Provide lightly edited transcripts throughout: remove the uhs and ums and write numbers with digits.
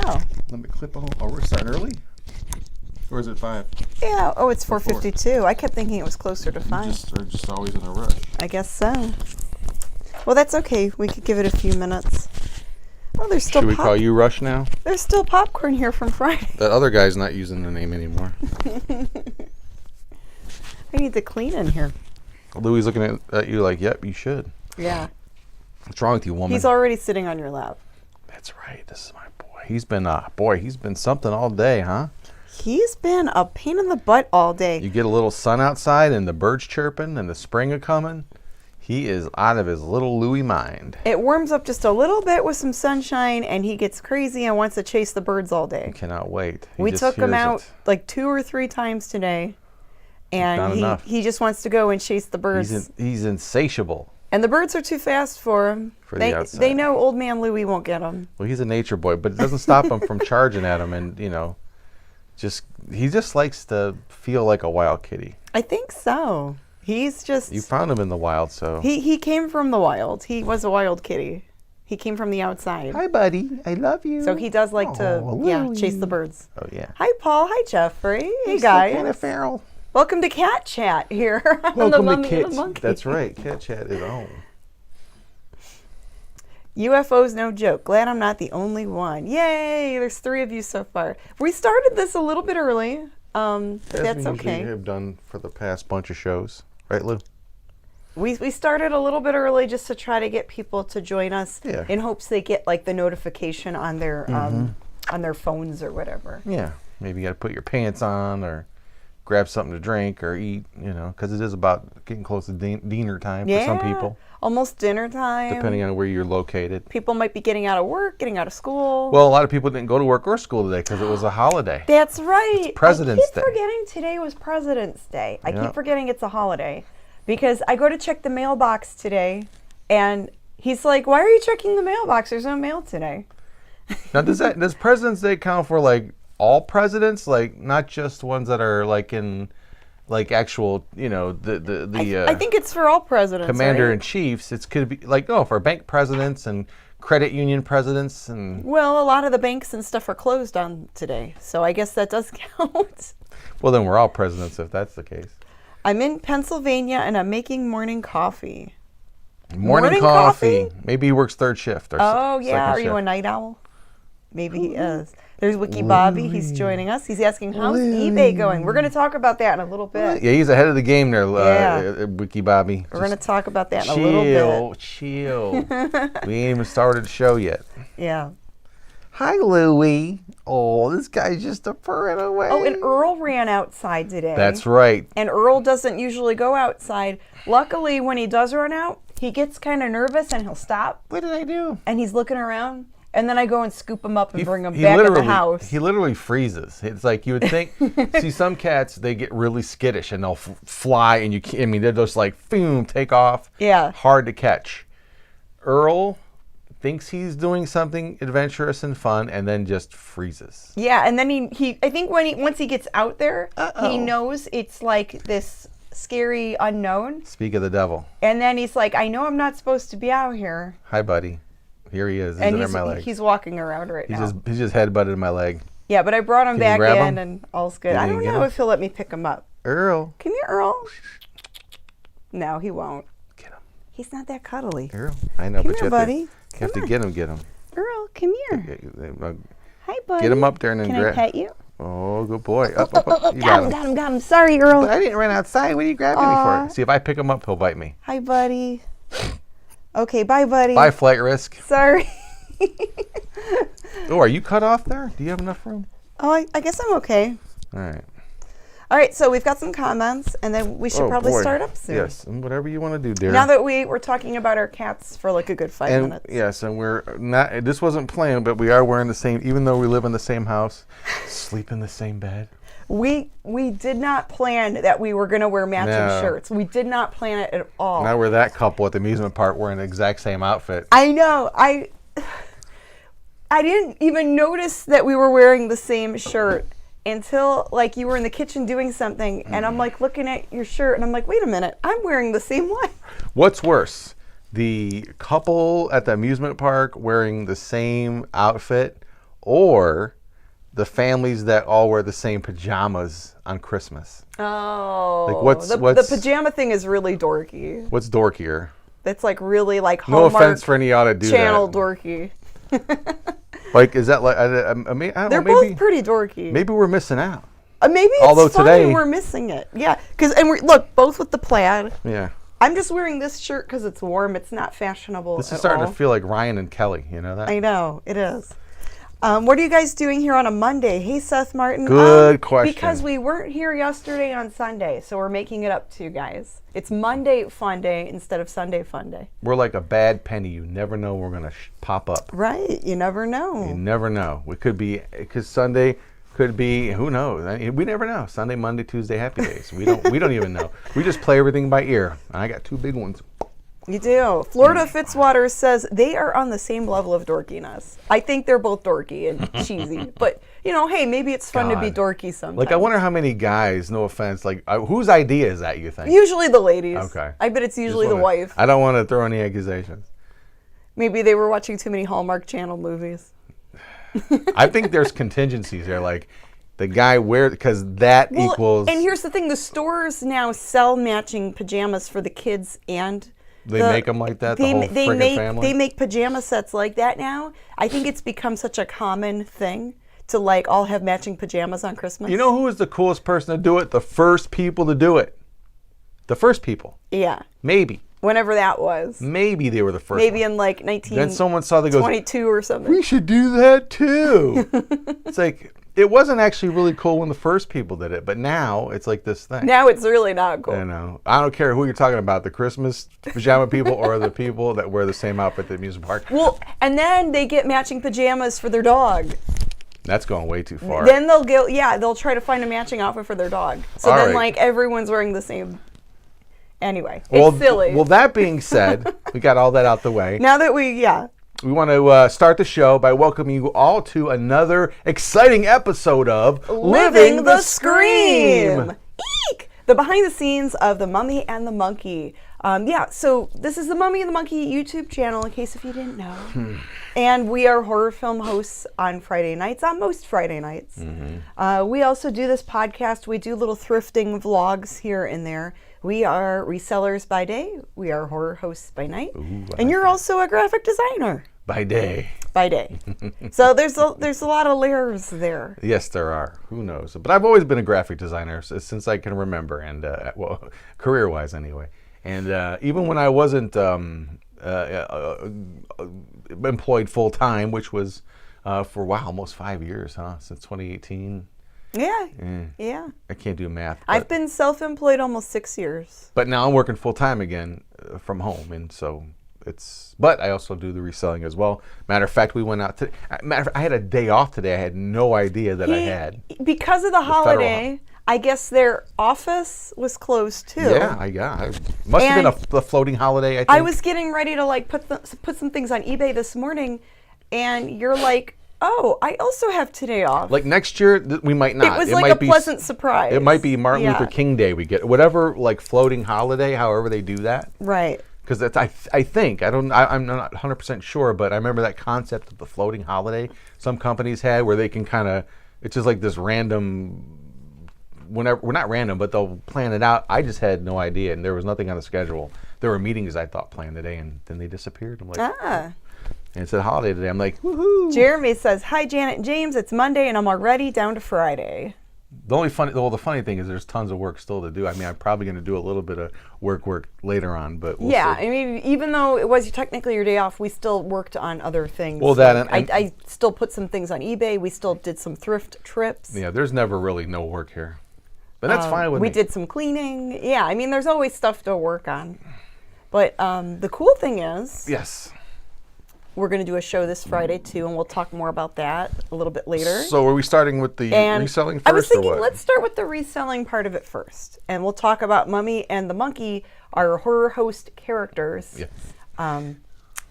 Oh. Let me clip on. Oh, we're starting early? Or is it 5? Yeah. Oh, it's 4:52. I kept thinking it was closer to 5. Are just always in a rush. I guess so. Well, that's okay. We could give it a few minutes. Oh, there's still. Should we call you Rush now? There's still popcorn here from Friday. That other guy's not using the name anymore. I need to clean in here. Louie's looking at you like, yep, you should. Yeah. What's wrong with you, woman? He's already sitting on your lap. That's right. This is my boy. He's been something all day, huh? He's been a pain in the butt all day. You get a little sun outside and the birds chirping and the spring a coming. He is out of his little Louie mind. It warms up just a little bit with some sunshine, and he gets crazy and wants to chase the birds all day. I cannot wait. We took him out like 2 or 3 times today, and he just wants to go and chase the birds. He's insatiable. And the birds are too fast for him. They know old man Louie won't get him. Well, he's a nature boy, but it doesn't stop him from charging at him, and he just likes to feel like a wild kitty. I think so. He's just... You found him in the wild, so... He came from the wild. He was a wild kitty. He came from the outside. Hi, buddy. I love you. So he does like to chase the birds. Oh, yeah. Hi, Paul. Hi, Jeffrey. Hey, He's guys. kind of feral. Welcome to Cat Chat here on the Mummy and the Monkey. That's right. Cat Chat is on. UFO's no joke. Glad I'm not the only one. Yay! There's 3 of you so far. We started this a little bit early. That's okay. We have done for the past bunch of shows. Right, Lou? We started a little bit early just to try to get people to join us in hopes they get like the notification on their phones or whatever. Yeah. Maybe you got to put your pants on or grab something to drink or eat, because it is about getting close to dinner time for some people. Almost dinner time. Depending on where you're located. People might be getting out of work, getting out of school. Well, a lot of people didn't go to work or school today because it was a holiday. That's right. It's President's Day. I keep forgetting today was President's Day. I keep forgetting it's a holiday because I go to check the mailbox today and he's like, why are you checking the mailbox? There's no mail today. Now, does President's Day count for like all presidents? Like not just ones that are like in... like actual, I think it's for all presidents. Commander in chiefs. It could be like for bank presidents and credit union presidents and. Well, a lot of the banks and stuff are closed on today, so I guess that does count. Well, then we're all presidents if that's the case. I'm in Pennsylvania and I'm making morning coffee. Morning coffee. Maybe he works 3rd shift. Or oh yeah, are you a night owl? Maybe he is. There's Wiki Bobby. He's joining us. He's asking, how's eBay going? We're going to talk about that in a little bit. Yeah, he's ahead of the game there, Wiki Bobby. We're going to talk about that in a little bit. Chill. We ain't even started the show yet. Yeah. Hi, Louie. Oh, this guy's just a purring away. Oh, and Earl ran outside today. That's right. And Earl doesn't usually go outside. Luckily, when he does run out, he gets kind of nervous and he'll stop. What did I do? And he's looking around. And then I go and scoop him up and bring him back at the house. He literally freezes. It's like you would think, see some cats, they get really skittish and they'll fly and they're just like, boom, take off. Yeah. Hard to catch. Earl thinks he's doing something adventurous and fun and then just freezes. Yeah, and then he I think once he gets out there, he knows it's like this scary unknown. Speak of the devil. And then he's like, I know I'm not supposed to be out here. Hi, buddy. Here he is. He's under my leg. He's walking around right now. He's just headbutted in my leg. Yeah, but I brought him back in and all's good. I don't know if he'll let me pick him up. Earl. Come here, Earl. No, he won't. Get him. He's not that cuddly. Earl. I know, come but here, you have to get him. Earl, come here. Hi, buddy. Get him up there and then grab. Can I pet you? Oh, good boy. Up. You got him. Sorry, Earl. But I didn't run outside. What are you grabbing me for? See, if I pick him up, he'll bite me. Hi, buddy. Okay, bye, buddy. Bye, Flight Risk. Sorry. Oh, are you cut off there? Do you have enough room? Oh, I guess I'm okay. All right. All right, so we've got some comments, and then we should probably start up soon. Yes, and whatever you want to do, dear. Now that we're talking about our cats for like a good 5 minutes. Yes, and we're not, this wasn't planned, but we are wearing the same, even though we live in the same house, sleep in the same bed. We did not plan that we were going to wear matching shirts. We did not plan it at all. Now we're that couple at the amusement park wearing the exact same outfit. I know. I didn't even notice that we were wearing the same shirt until like you were in the kitchen doing something and I'm like looking at your shirt and I'm like, wait a minute, I'm wearing the same one. What's worse, the couple at the amusement park wearing the same outfit or the families that all wear the same pajamas on Christmas. Oh. Like what's the pajama thing is really dorky. What's dorkier? That's like really like No Hallmark offense for any y'all to do channel that. dorky. Like, is that like? I mean, I don't They're know, maybe, both pretty dorky. Maybe we're missing out. Maybe it's fun and we're missing it. Yeah, look, both with the plaid. Yeah. I'm just wearing this shirt because it's warm. It's not fashionable. This is starting to feel like Ryan and Kelly. You know that? I know it is. What are you guys doing here on a Monday? Hey, Seth Martin. Good question. Because we weren't here yesterday on Sunday, so we're making it up to you guys. It's Monday Fun Day instead of Sunday Fun Day. We're like a bad penny. You never know when we're gonna pop up. Right. You never know. You never know. We could be, because Sunday could be, who knows? We never know. Sunday, Monday, Tuesday, happy days. We don't even know. We just play everything by ear. I got 2 big ones. You do. Florida Fitzwater says they are on the same level of dorkiness. I think they're both dorky and cheesy, but hey, maybe it's fun to be dorky sometimes. Like, I wonder how many guys, no offense, like, whose idea is that, you think? Usually the ladies. Okay. I bet it's usually the wife. I don't want to throw any accusations. Maybe they were watching too many Hallmark Channel movies. I think there's contingencies there, like the guy because that equals. And here's the thing: the stores now sell matching pajamas for the kids and. They make them like that. The whole friggin' family. They make pajama sets like that now. I think it's become such a common thing to like all have matching pajamas on Christmas. You know who was the coolest person to do it? The first people to do it. The first people. Yeah. Maybe. Whenever that was. Maybe they were the first. Maybe one. In like 19. Then someone saw that goes 22 or something. We should do that too. It's like. It wasn't actually really cool when the first people did it, but now it's like this thing. Now it's really not cool. I know. I don't care who you're talking about, the Christmas pajama people or the people that wear the same outfit at the amusement park. Well, and then they get matching pajamas for their dog. That's going way too far. Then they'll try to find a matching outfit for their dog. So then like everyone's wearing the same. Anyway, it's silly. Well, that being said, we got all that out the way. Now that we want to start the show by welcoming you all to another exciting episode of Living the Scream. Eek! The behind the scenes of the Mummy and the Monkey. So this is the Mummy and the Monkey YouTube channel, in case if you didn't know. And we are horror film hosts on Friday nights, on most Friday nights. Mm-hmm. We also do this podcast. We do little thrifting vlogs here and there. We are resellers by day. We are horror hosts by night. Ooh, and you're also a graphic designer. By day. By day. So there's a lot of layers there. Yes, there are. Who knows? But I've always been a graphic designer since I can remember, and career-wise anyway. And even when I wasn't employed full-time, which was for almost 5 years, since 2018. Yeah. I can't do math. I've been self-employed almost 6 years. But now I'm working full-time again from home, and so but I also do the reselling as well. Matter of fact, we went out today. I had a day off today. I had no idea that I had. Because of the holiday, I guess their office was closed too. Yeah, it must have been a floating holiday, I think. I was getting ready to like put some things on eBay this morning, and you're like, oh, I also have today off. Like next year, we might not. It was like a pleasant surprise. It might be Martin Luther King Day. We get whatever like floating holiday, however they do that. Right. Because that's I think I'm not 100% sure, but I remember that concept of the floating holiday some companies had, where they can kind of, it's just like this random. Whenever, we're not random, but they'll plan it out. I just had no idea, and there was nothing on the schedule. There were meetings I thought planned today, and then they disappeared. I'm like, and it said holiday today. I'm like, woohoo! Jeremy says, "Hi, Janet and James. It's Monday, and I'm already down to Friday." The funny thing is, there's tons of work still to do. I mean, I'm probably going to do a little bit of work later on, but we'll see. I mean, even though it was technically your day off, we still worked on other things. Well, I still put some things on eBay. We still did some thrift trips. Yeah, there's never really no work here. But that's fine with me. We did some cleaning. Yeah, I mean, there's always stuff to work on. But the cool thing is... Yes. We're going to do a show this Friday, too, and we'll talk more about that a little bit later. So are we starting with the reselling first, I was thinking, or what? let's start with the reselling part of it first. And we'll talk about Mummy and the Monkey, our horror host characters, in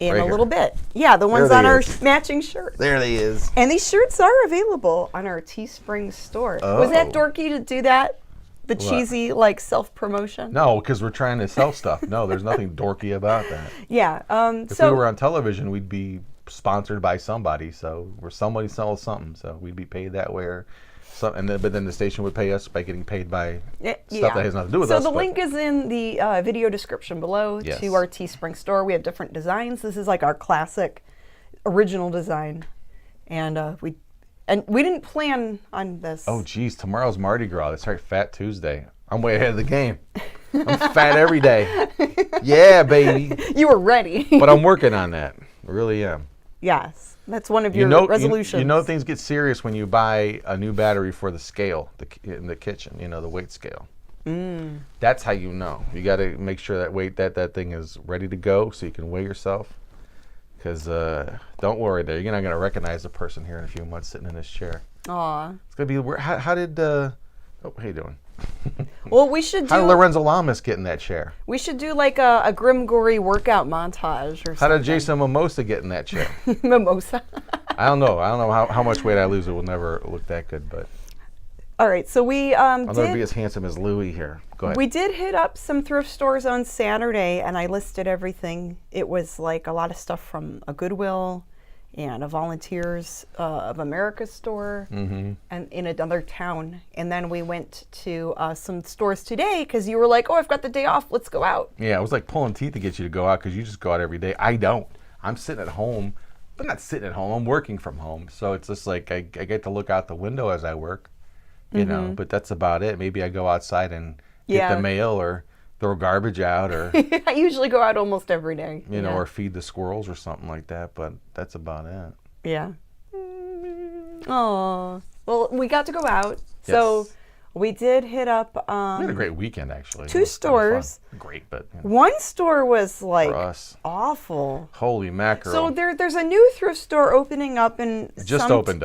a little bit. Yeah, the ones on our matching shirts. There they is. And these shirts are available on our Teespring store. Oh. Was that dorky to do that? The cheesy, like, self-promotion? No, because we're trying to sell stuff. No, there's nothing dorky about that. Yeah. If we were on television, we'd be sponsored by somebody, so where somebody sells something, so we'd be paid that way. Or so, but then the station would pay us by getting paid by stuff that has nothing to do with us. So the link is in the video description below to our Teespring store. We have different designs. This is like our classic, original design, and we didn't plan on this. Oh, geez, tomorrow's Mardi Gras. That's right, Fat Tuesday. I'm way ahead of the game. I'm fat every day. Yeah, baby. You were ready. But I'm working on that. I really am. Yes, that's one of your resolutions. You know things get serious when you buy a new battery for the scale in the kitchen. You know, the weight scale. That's how you know. You got to make sure that thing is ready to go so you can weigh yourself. Because don't worry, there you're not going to recognize the person here in a few months sitting in this chair. Aw. It's going to be how did oh, how you doing? Well, we should do. How did Lorenzo Lamas get in that chair? We should do like a grim, gory workout montage or something. How did Jason Mimosa get in that chair? Mimosa. I don't know how much weight I lose. It will never look that good, but. All right, so we I'll never be as handsome as Louis here. Go ahead. We did hit up some thrift stores on Saturday, and I listed everything. It was like a lot of stuff from a Goodwill and a Volunteers of America store, and in another town. And then we went to some stores today because you were like, "Oh, I've got the day off. Let's go out." Yeah, it was like pulling teeth to get you to go out because you just go out every day. I don't. I'm sitting at home, but not sitting at home. I'm working from home, so it's just like I get to look out the window as I work, you know. But that's about it. Maybe I go outside and get the mail or throw garbage out, or I usually go out almost every day. You know, or feed the squirrels or something like that. But that's about it. Yeah. Oh, well, we got to go out, so we did hit up. We had a great weekend, actually. 2 stores. Great, but one store was like for us, awful. Holy mackerel! So there's a new thrift store opening up in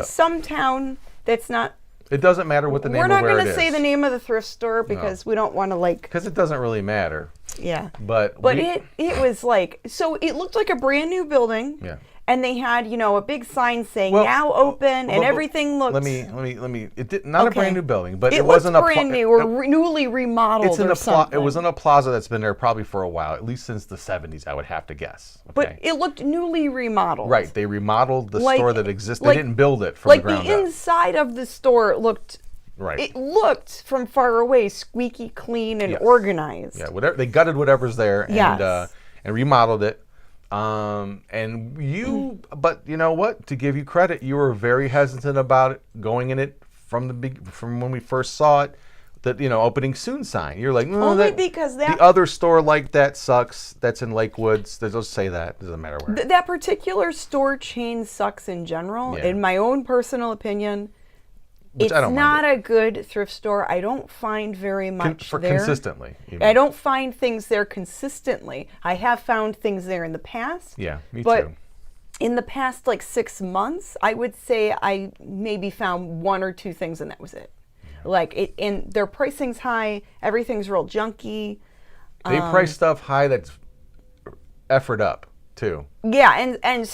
some town that's not. It doesn't matter what the name. We're not going to say the name of the thrift store because we don't want to like. Because it doesn't really matter. Yeah. But it was like, so it looked like a brand new building. Yeah. And they had, you know, a big sign saying now open, and everything looked. Let me. It did not a brand new building, but it wasn't brand new or newly remodeled. It's it was in a plaza that's been there probably for a while, at least since the 70s, I would have to guess. Okay? But it looked newly remodeled. Right, they remodeled the store that existed. They didn't build it from the ground up. Like the inside of the store looked. Right. It looked from far away squeaky clean and organized. Yeah, whatever they gutted whatever's there and remodeled it. But you know what? To give you credit, you were very hesitant about it going in it from when we first saw it. That opening soon sign. You're like, no, only because the other store like that sucks. That's in Lakewoods. They'll just say that. Doesn't matter where. That particular store chain sucks in general. Yeah. In my own personal opinion. It's not a good thrift store. I don't find very much there. Consistently. I don't find things there consistently. I have found things there in the past. Yeah, me but too. In the past, like 6 months, I would say I maybe found 1 or 2 things, and that was it. Yeah. And their pricing's high. Everything's real junky. They price stuff high that's effort up. Too. Yeah, and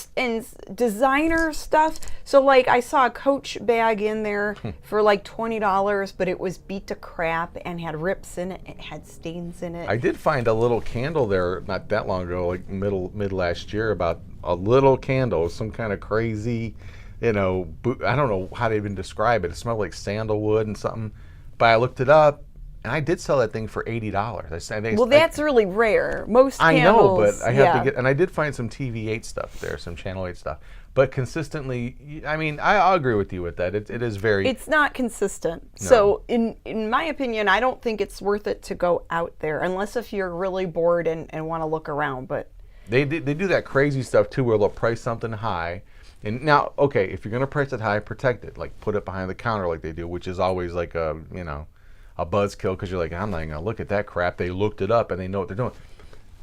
designer stuff. So like I saw a Coach bag in there for like $20, but it was beat to crap and had rips in it. It had stains in it. I did find a little candle there not that long ago, like mid last year, about a little candle, some kind of crazy, I don't know how to even describe it. It smelled like sandalwood and something. But I looked it up. And I did sell that thing for $80. Well, that's really rare. Most candles. I know, but I have to get. And I did find some TV8 stuff there, some Channel 8 stuff. But consistently, I mean, I agree with you with that. It is very. It's not consistent. No. So, in my opinion, I don't think it's worth it to go out there unless if you're really bored and want to look around. But they do that crazy stuff too, where they'll price something high. And now, okay, if you're going to price it high, protect it. Like put it behind the counter, like they do, which is always like a buzzkill, because you're like, I'm not even gonna look at that crap. They looked it up and they know what they're doing.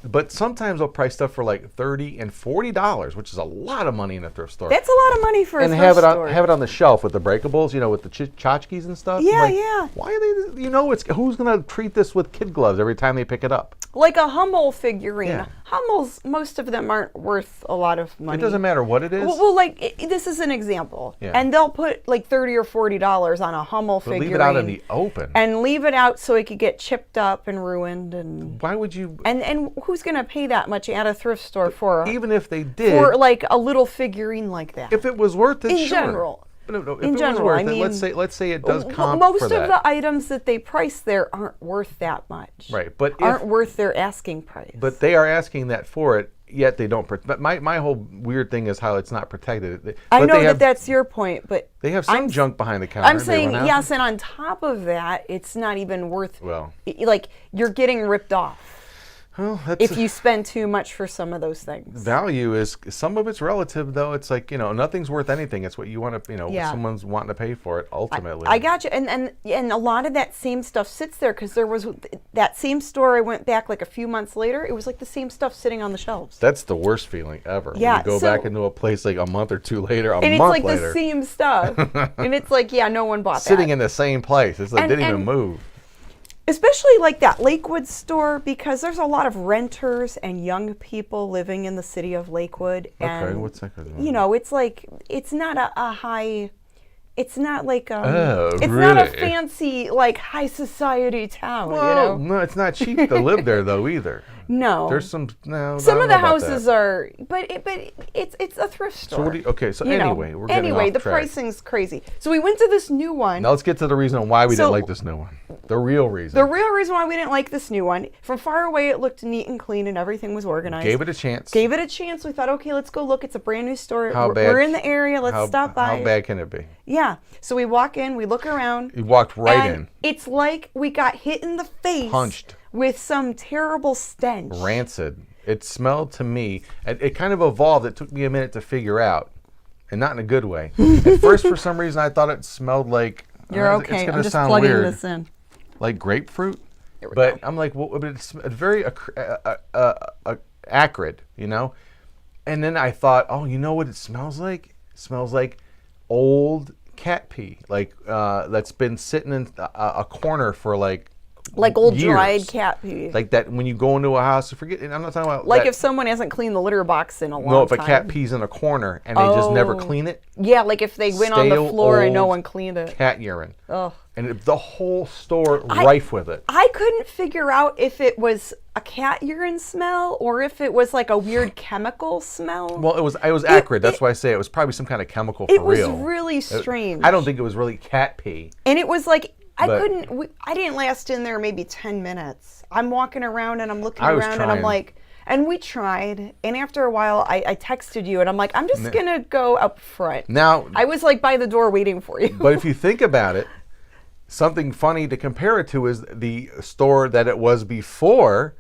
But sometimes they'll price stuff for like $30 and $40, which is a lot of money in a thrift store. That's a lot of money for a thrift store. Have it on the shelf with the breakables, with the tchotchkes and stuff. Yeah, like, yeah. Why are they? Who's gonna treat this with kid gloves every time they pick it up? Like a Hummel figurine. Yeah. Hummels, most of them aren't worth a lot of money. It doesn't matter what it is. Well, like this is an example, and they'll put like $30 or $40 on a Hummel figurine. Leave it out in the open. And leave it out so it could get chipped up and ruined. And why would you? And who's gonna pay that much at a thrift store for? Even if they did, for like a little figurine like that. If it was worth it, in sure. general. No, if in it general, was worth I mean, it, let's say it does comp most for that. of the items that they price there aren't worth that much. Right, but aren't worth their asking price. But they are asking that for it, yet they don't. But my whole weird thing is how it's not protected. I know that's your point, but they have some junk behind the counter. I'm saying yes, and on top of that, it's not even worth. Well, like you're getting ripped off. Well, if you spend too much for some of those things. Value is, some of it's relative, though. It's like, nothing's worth anything. It's what you want to, someone's wanting to pay for it, ultimately. I got you. And a lot of that same stuff sits there because there was that same store I went back like a few months later. It was like the same stuff sitting on the shelves. That's the worst feeling ever. Yeah. When you go back into a place like a month or two later, and it's like the same stuff. And it's like, no one bought that. Sitting in the same place. It's like, didn't even move. Especially like that Lakewood store, because there's a lot of renters and young people living in the city of Lakewood. Okay, and, what's that? It's like, it's not a high, it's not like it's really? Not a fancy like high society town. Well, no, it's not cheap to live there though either. No, there's some of the houses are, but it's a thrift store. So anyway, we're getting off the track. pricing's crazy. So we went to this new one. Now let's get to the reason why we didn't like this new one. The real reason. The real reason why we didn't like this new one. From far away, it looked neat and clean, and everything was organized. Gave it a chance. We thought, okay, let's go look. It's a brand new store. How bad? We're in the area. Let's stop by. How bad can it be? Yeah. So we walk in. We look around. You walked right in. It's like we got hit in the face. Punched. With some terrible stench. Rancid. It smelled to me. It kind of evolved. It took me a minute to figure out, and not in a good way. At first, for some reason, I thought it smelled like. You're okay. It's I'm just sound plugging weird, this in. like grapefruit. But I'm like, well, but it's very acrid, And then I thought, oh, you know what it smells like? It smells like old cat pee, like that's been sitting in a corner for like old years. Dried cat pee. Like that when you go into a house, forget. I'm not talking about like if someone hasn't cleaned the litter box in a long time. No, if a cat pees in a corner and they just never clean it. Yeah, like if they went on the floor and no one cleaned it. Cat urine. Ugh. And the whole store rife with it. I couldn't figure out if it was a cat urine smell or if it was like a weird chemical smell. Well, it was acrid. That's why I say it was probably some kind of chemical for real. It was really strange. I don't think it was really cat pee. And it was like, I didn't last in there maybe 10 minutes. I'm walking around and I'm looking around and I'm like, and we tried. And after a while, I texted you and I'm like, I'm just going to go up front. Now, I was like by the door waiting for you. But if you think about it, something funny to compare it to is the store that it was before.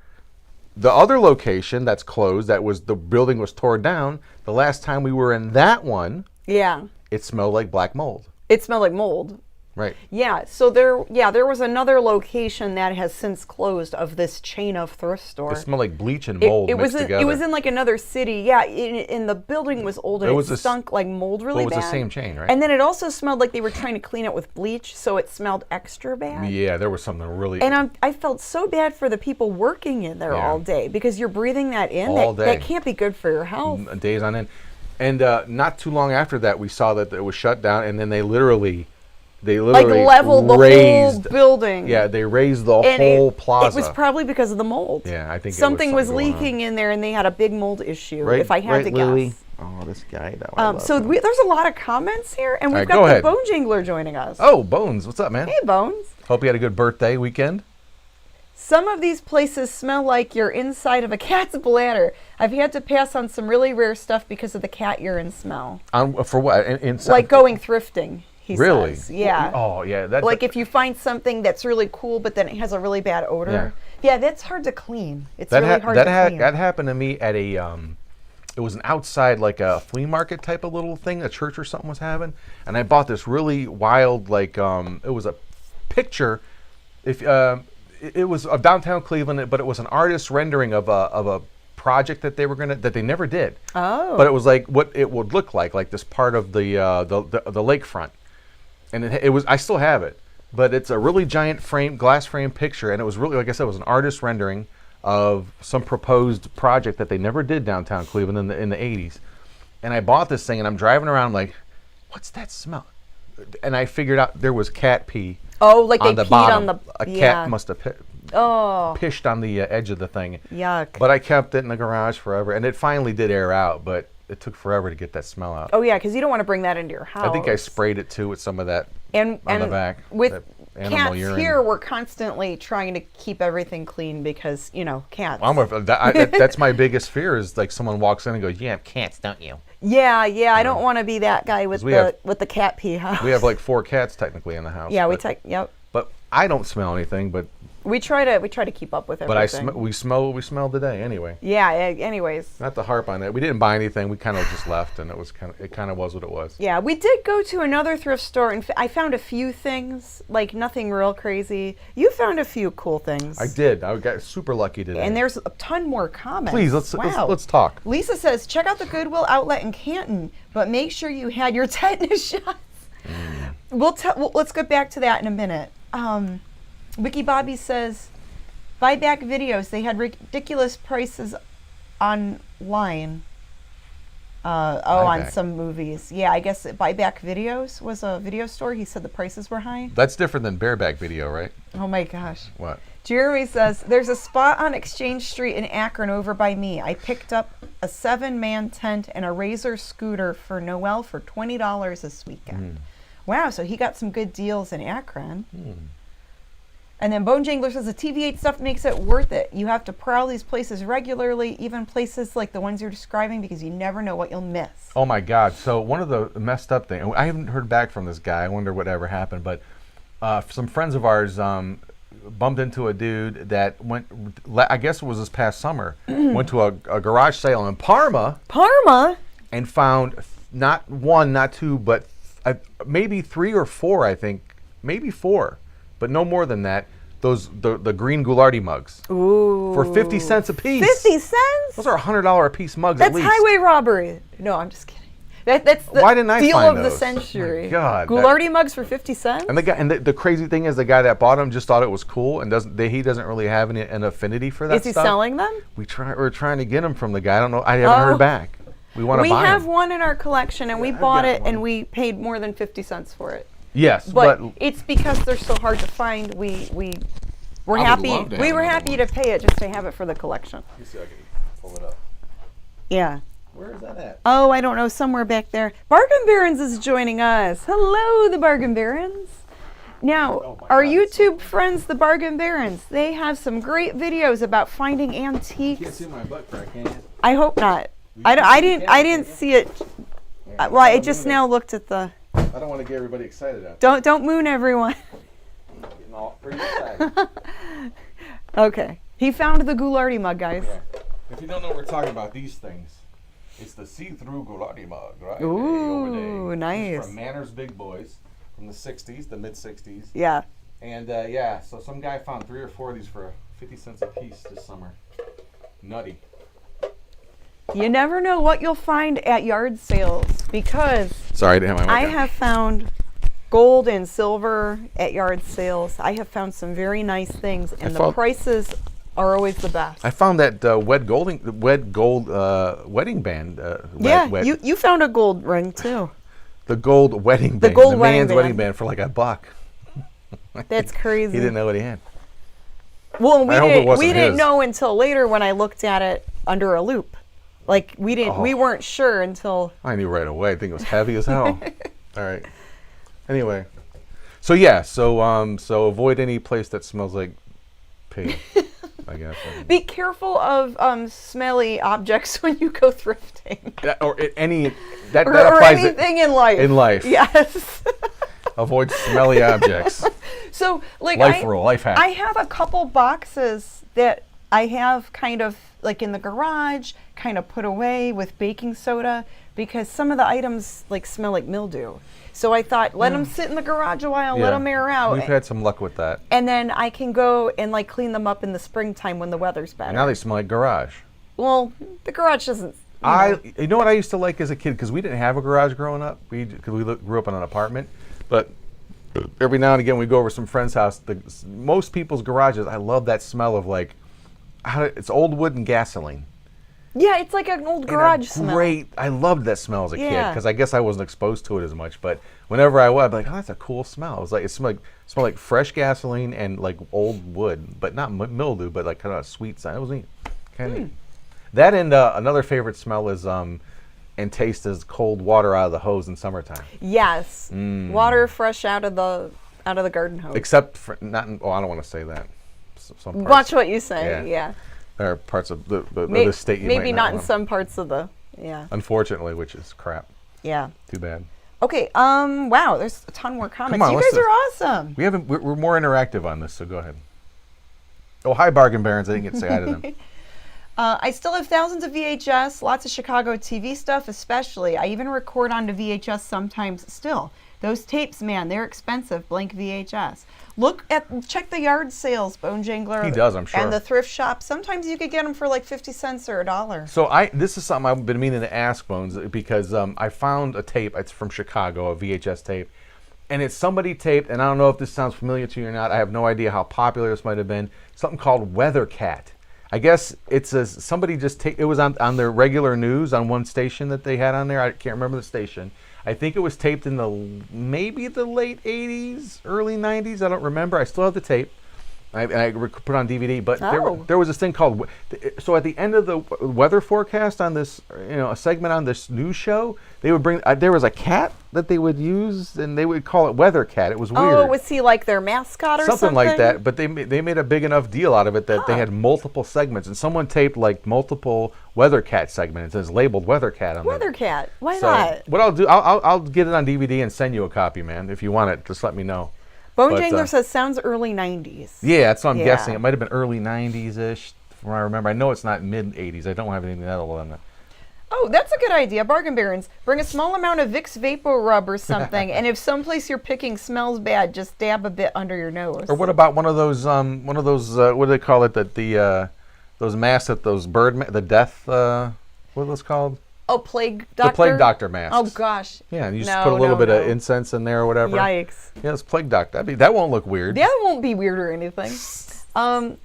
The other location that's closed, the building was torn down. The last time we were in that one, it smelled like black mold. It smelled like mold. Right. Yeah. So there was another location that has since closed of this chain of thrift store. It smelled like bleach and mold mixed together. It was in like another city. Yeah. And the building was old and it stunk like mold really bad. It was the same chain, right? And then it also smelled like they were trying to clean it with bleach, so it smelled extra bad. Yeah, there was something really. And I felt so bad for the people working in there all day because you're breathing that in. That can't be good for your health. Days on end. And not too long after that, we saw that it was shut down, and then they literally like leveled the whole building. Yeah, they raised the whole plaza. It was probably because of the mold. Yeah, I think something was leaking in there, and they had a big mold issue. Right, if I had to Louie? guess. Oh, this guy. There's a lot of comments here, and we've got the Bone Jingler joining us. Oh, Bones, what's up, man? Hey, Bones. Hope you had a good birthday weekend. Some of these places smell like you're inside of a cat's bladder. I've had to pass on some really rare stuff because of the cat urine smell. For what? Like going thrifting. He says. Yeah. Oh, yeah. Like if you find something that's really cool, but then it has a really bad odor. Yeah, that's hard to clean. It's really hard to clean. That happened to me at a, it was an outside, like a flea market type of little thing, a church or something was having. And I bought this really wild, like, it was a picture. It was of downtown Cleveland, but it was an artist's rendering of a project that they never did. Oh. But it was like what it would look like this part of the lakefront. And it was, I still have it, but it's a really giant glass frame picture, and it was really, like I said, it was an artist rendering of some proposed project that they never did downtown Cleveland in the 80s. And I bought this thing, and I'm driving around like, what's that smell? And I figured out there was cat pee. Oh, like on they the peed bottom. on the... A cat must have Oh. pished on the edge of the thing. Yuck. But I kept it in the garage forever, and it finally did air out, but it took forever to get that smell out. Oh, yeah, because you don't want to bring that into your house. I think I sprayed it, too, with some of that and on the back. With animal cats urine. here, we're constantly trying to keep everything clean because, you know, cats. That's my biggest fear is like someone walks in and goes, "You have cats, don't you?" Yeah, I don't want to be that guy with the cat pee house. We have like 4 cats technically in the house. Yeah, yep. But I don't smell anything, but we try to keep up with everything. But we smell today anyway. Yeah. Anyways. Not to harp on that. We didn't buy anything. We kind of just left, and it kind of was what it was. Yeah, we did go to another thrift store, and I found a few things, like nothing real crazy. You found a few cool things. I did. I got super lucky today. And there's a ton more comments. Please let's talk. Lisa says, check out the Goodwill outlet in Canton, but make sure you had your tetanus shots. Let's get back to that in a minute. Wiki Bobby says, buy back videos. They had ridiculous prices online. On some movies. Yeah, I guess Buyback Videos was a video store. He said the prices were high. That's different than bareback video, right? Oh my gosh. What? Jeremy says, there's a spot on Exchange Street in Akron over by me. I picked up a 7-man tent and a Razor scooter for Noel for $20 this weekend. Wow, so he got some good deals in Akron. And then Bone Jangler says the TV8 stuff makes it worth it. You have to prowl these places regularly, even places like the ones you're describing, because you never know what you'll miss. Oh my God. So one of the messed up things, I haven't heard back from this guy. I wonder whatever happened, but some friends of ours bumped into a dude that went, I guess it was this past summer, went to a garage sale in Parma. And found not 1, not 2, but maybe 3 or 4, I think. Maybe 4. But no more than that. The green Gulardi mugs. Ooh. For 50 cents a piece. 50 cents? Those are $100 a piece mugs That's at least. highway robbery. No, I'm just kidding. That's the Why didn't I deal find of those? the century. Oh my God. Gulardi mugs for 50 cents? And the crazy thing is the guy that bought them just thought it was cool and he doesn't really have an affinity for that stuff. Is he stuff. selling them? We're trying to get them from the guy. I don't know. I haven't heard back. We want to buy them. We have one in our collection, and we bought it, and we paid more than 50 cents for it. Yes, but it's because they're so hard to find. We were happy. We were happy to pay it just to have it for the collection. Let me see if I can pull it up. Yeah. Where is that at? Oh, I don't know. Somewhere back there. Bargain Barons is joining us. Hello, the Bargain Barons. Now, our YouTube friends, the Bargain Barons, they have some great videos about finding antiques. You can't see my butt crack, can you? I hope not. I didn't see it. Well, I just now looked at the. I don't want to get everybody excited out there. Don't moon everyone. I'm getting all pretty excited. Okay. He found the Gulardi mug, guys. Yeah. If you don't know what we're talking about, these things. It's the see-through Gulardi mug, right? Ooh, nice. From Manners Big Boys from the 60s, the mid-60s. Yeah. And so some guy found 3 or 4 of these for 50 cents a piece this summer. Nutty. You never know what you'll find at yard sales because Sorry, I didn't have my mic on. I have found gold and silver at yard sales. I have found some very nice things, and the prices are always the best. I found that wed gold wedding band. You found a gold ring too. The gold wedding band. The man's wedding band for like $1. That's crazy. He didn't know what he had. Well, we didn't know until later when I looked at it under a loop. Like we weren't sure until I knew right away. I think it was heavy as hell. All right. Anyway, so avoid any place that smells like pig. I guess. Be careful of smelly objects when you go thrifting. That or applies anything in life. In life. Yes. Avoid smelly objects. So, like, life hack. I have a couple boxes that I have kind of like in the garage, kind of put away with baking soda because some of the items like smell like mildew. So I thought, let them sit in the garage a while, let them air out. We've had some luck with that. And then I can go and like clean them up in the springtime when the weather's better. Now they smell like garage. Well, the garage doesn't. You know what I used to like as a kid, because we didn't have a garage growing up. Because we grew up in an apartment, but every now and again we go over some friend's house. Most people's garages, I love that smell of like, it's old wood and gasoline. Yeah, it's like an old garage smell. Great. I loved that smell as a kid Yeah. because I guess I wasn't exposed to it as much. But whenever I was, I'd be like, oh, that's a cool smell. It smelled like fresh gasoline and like old wood, but not mildew, but like kind of a sweet scent. It was neat. Kind of neat. That and another favorite smell is and taste is cold water out of the hose in summertime. Yes, water fresh out of the garden hose. Except for I don't want to say that. Some parts, Watch what you say. Yeah. There are parts of the state you maybe might not in want. some parts of the Unfortunately, which is crap. Yeah. Too bad. Okay. Wow. There's a ton more comments. Come on, you guys are awesome. We're more interactive on this, so go ahead. Oh, hi, Bargain Barons. I didn't get to say hi to them. I still have thousands of VHS, lots of Chicago TV stuff, especially. I even record onto VHS sometimes still. Those tapes, man, they're expensive. Blank VHS. Check the yard sales, Bone Jangler. He does, I'm sure. And the thrift shop. Sometimes you could get them for like 50 cents or $1. So this is something I've been meaning to ask Bones because I found a tape. It's from Chicago, a VHS tape, and it's somebody taped. And I don't know if this sounds familiar to you or not. I have no idea how popular this might have been. Something called Weather Cat. I guess somebody just taped. It was on their regular news on one station that they had on there. I can't remember the station. I think it was taped in maybe the late 80s, early 90s. I don't remember. I still have the tape. I put it on DVD. But there was this thing called... So at the end of the weather forecast on this, a segment on this news show, they would bring... there was a cat that they would use, and they would call it Weather Cat. It was weird. Oh, was he like their mascot or something? Something like that. But they made a big enough deal out of it that they had multiple segments. And someone taped like multiple Weather Cat segments. It says labeled Weather Cat on it. Weather Cat. Why not? What I'll do, I'll get it on DVD and send you a copy, man. If you want it, just let me know. Bone Jangler says sounds early 90s. Yeah, that's what I'm guessing. It might have been early 90s-ish, from what I remember. I know it's not mid-80s. I don't have anything that old on it. Oh, that's a good idea. Bargain Barons, bring a small amount of Vicks Vapor Rub or something, and if someplace you're picking smells bad, just dab a bit under your nose. Or what about one of those what do they call it? Those masks that those the death, what are those called? Oh, Plague Doctor? The Plague Doctor masks. Oh, gosh. Yeah, and you just put a little bit of incense in there or whatever. Yikes. Yeah, it's Plague Doctor. That won't look weird. That won't be weird or anything.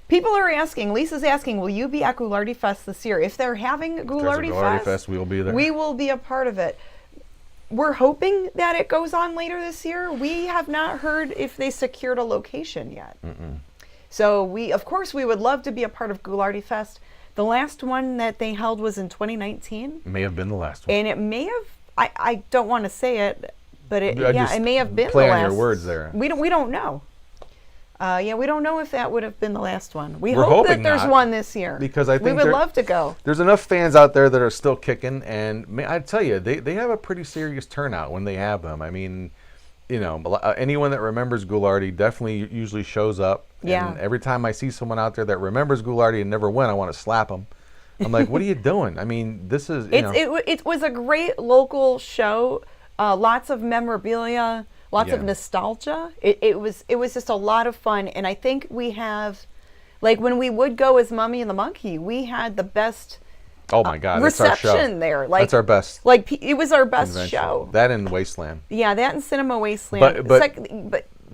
People are asking, Lisa's asking, will you be at Gulardi Fest this year? If they're having Gulardi Fest, we will be there. We will be a part of it. We're hoping that it goes on later this year. We have not heard if they secured a location yet. So of course, we would love to be a part of Gulardi Fest. The last one that they held was in 2019. May have been the last one. And it may have, I don't want to say it, but it may have been the last. Play on your words there. We don't know. We don't know if that would have been the last one. We're hoping that there's one this year. Because I think we would love to go. There's enough fans out there that are still kicking, and I tell you, they have a pretty serious turnout when they have them. I mean, anyone that remembers Gulardi definitely usually shows up. Yeah. And every time I see someone out there that remembers Gulardi and never went, I want to slap them. I'm like, what are you doing? I mean, this is, It was a great local show. Lots of memorabilia, lots of nostalgia. It was just a lot of fun. And I think we have, like when we would go as Mummy and the Monkey, we had the best oh my God, reception there. Like, that's our best. Like it was our best convention. show. That and Wasteland. Yeah, that and Cinema Wasteland.